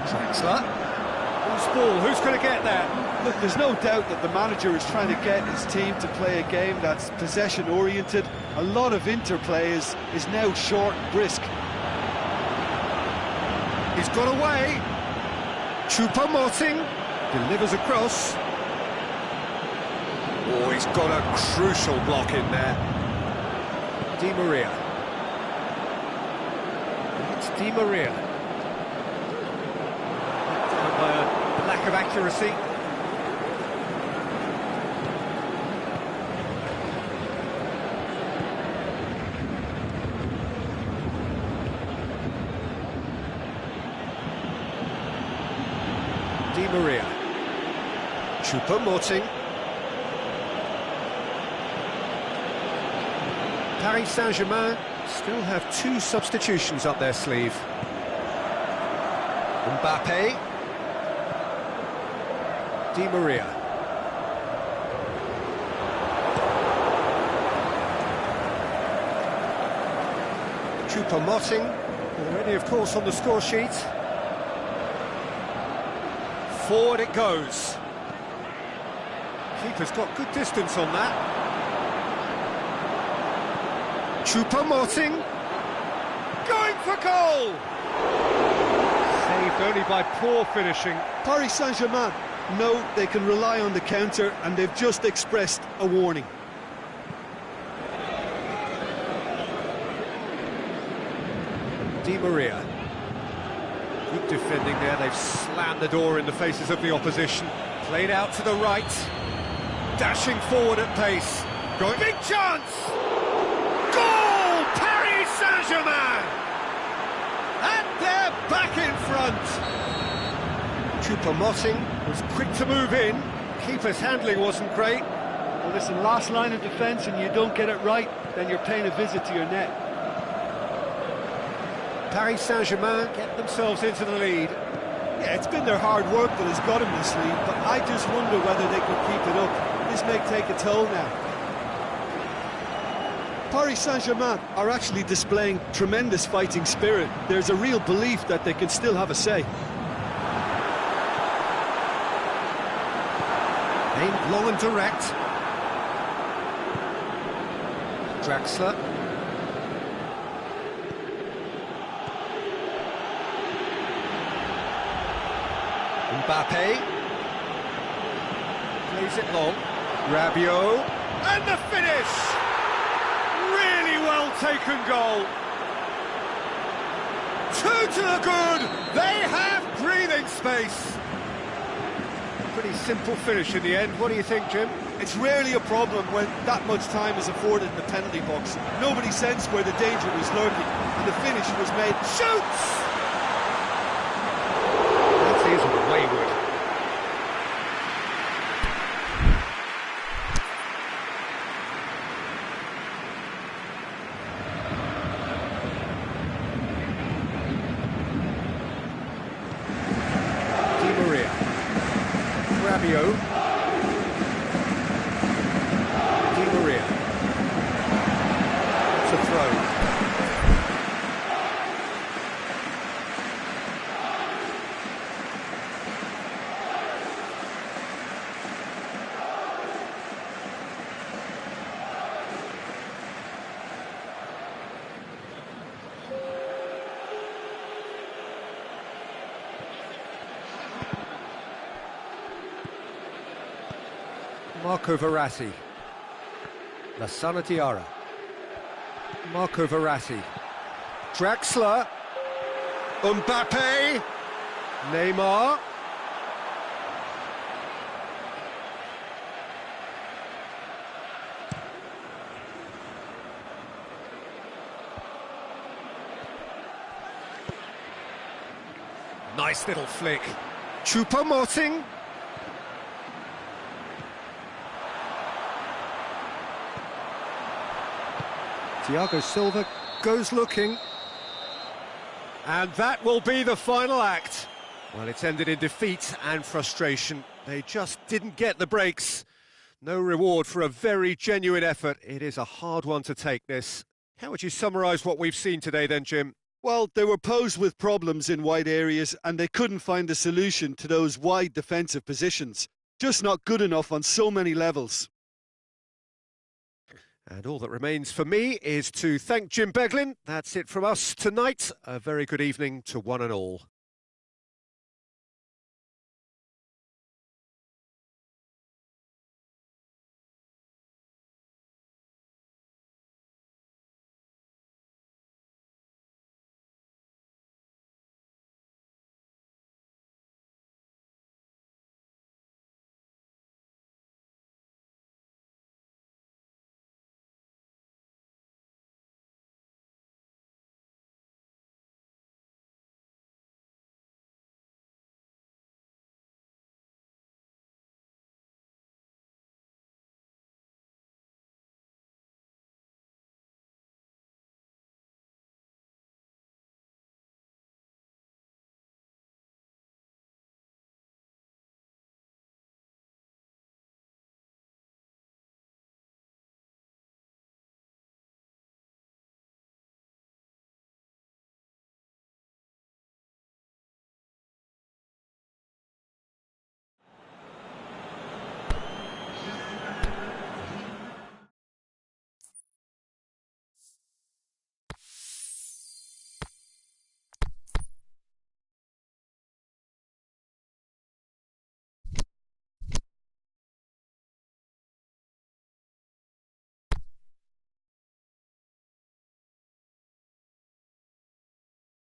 Draxler. Who's ball? Who's going to get there?
Look, there's no doubt that the manager is trying to get his team to play a game that's possession-oriented. A lot of interplay is now short and brisk.
He's got away. Choupo-Moting delivers across. Oh, he's got a crucial block in there. Di Maria. It's Di Maria. Down by a lack of accuracy. Di Maria. Choupo-Moting. Paris Saint-Germain still have two substitutions up their sleeve. Mbappe. Di Maria. Choupo-Moting, already of course on the score sheet. Forward it goes. Keeper's got good distance on that. Choupo-Moting. Going for goal! Saved only by poor finishing.
Paris Saint-Germain know they can rely on the counter, and they've just expressed a warning.
Di Maria. Good defending there, they've slammed the door in the faces of the opposition. Played out to the right. Dashing forward at pace. Going, big chance! Goal! Paris Saint-Germain! And they're back in front. Choupo-Moting was quick to move in. Keeper's handling wasn't great.
Well, listen, last line of defence and you don't get it right, then you're paying a visit to your net.
Paris Saint-Germain get themselves into the lead.
Yeah, it's been their hard work that has got them this lead, but I just wonder whether they can keep it up. This may take a toll now. Paris Saint-Germain are actually displaying tremendous fighting spirit. There's a real belief that they can still have a say.
Aimed long and direct. Draxler. Mbappe. Plays it long. Rabiot. And the finish! Really well taken goal. 2 to the good. They have breathing space. Pretty simple finish in the end. What do you think, Jim?
It's rarely a problem when that much time is afforded in the penalty box. Nobody sensed where the danger was lurking, and the finish was made.
Shoots! That is wayward. Di Maria. Rabiot. Di Maria. It's a throw. Marco Verratti. Lassana Diarra. Marco Verratti. Draxler. Mbappe. Neymar. Nice little flick. Choupo-Moting. Thiago Silva goes looking. And that will be the final act. Well, it's ended in defeat and frustration. They just didn't get the breaks. No reward for a very genuine effort. It is a hard one to take, this. How would you summarise what we've seen today then, Jim?
Well, they were posed with problems in wide areas and they couldn't find a solution to those wide defensive positions. Just not good enough on so many levels.
And all that remains for me is to thank Jim Beglin. That's it from us tonight. A very good evening to one and all.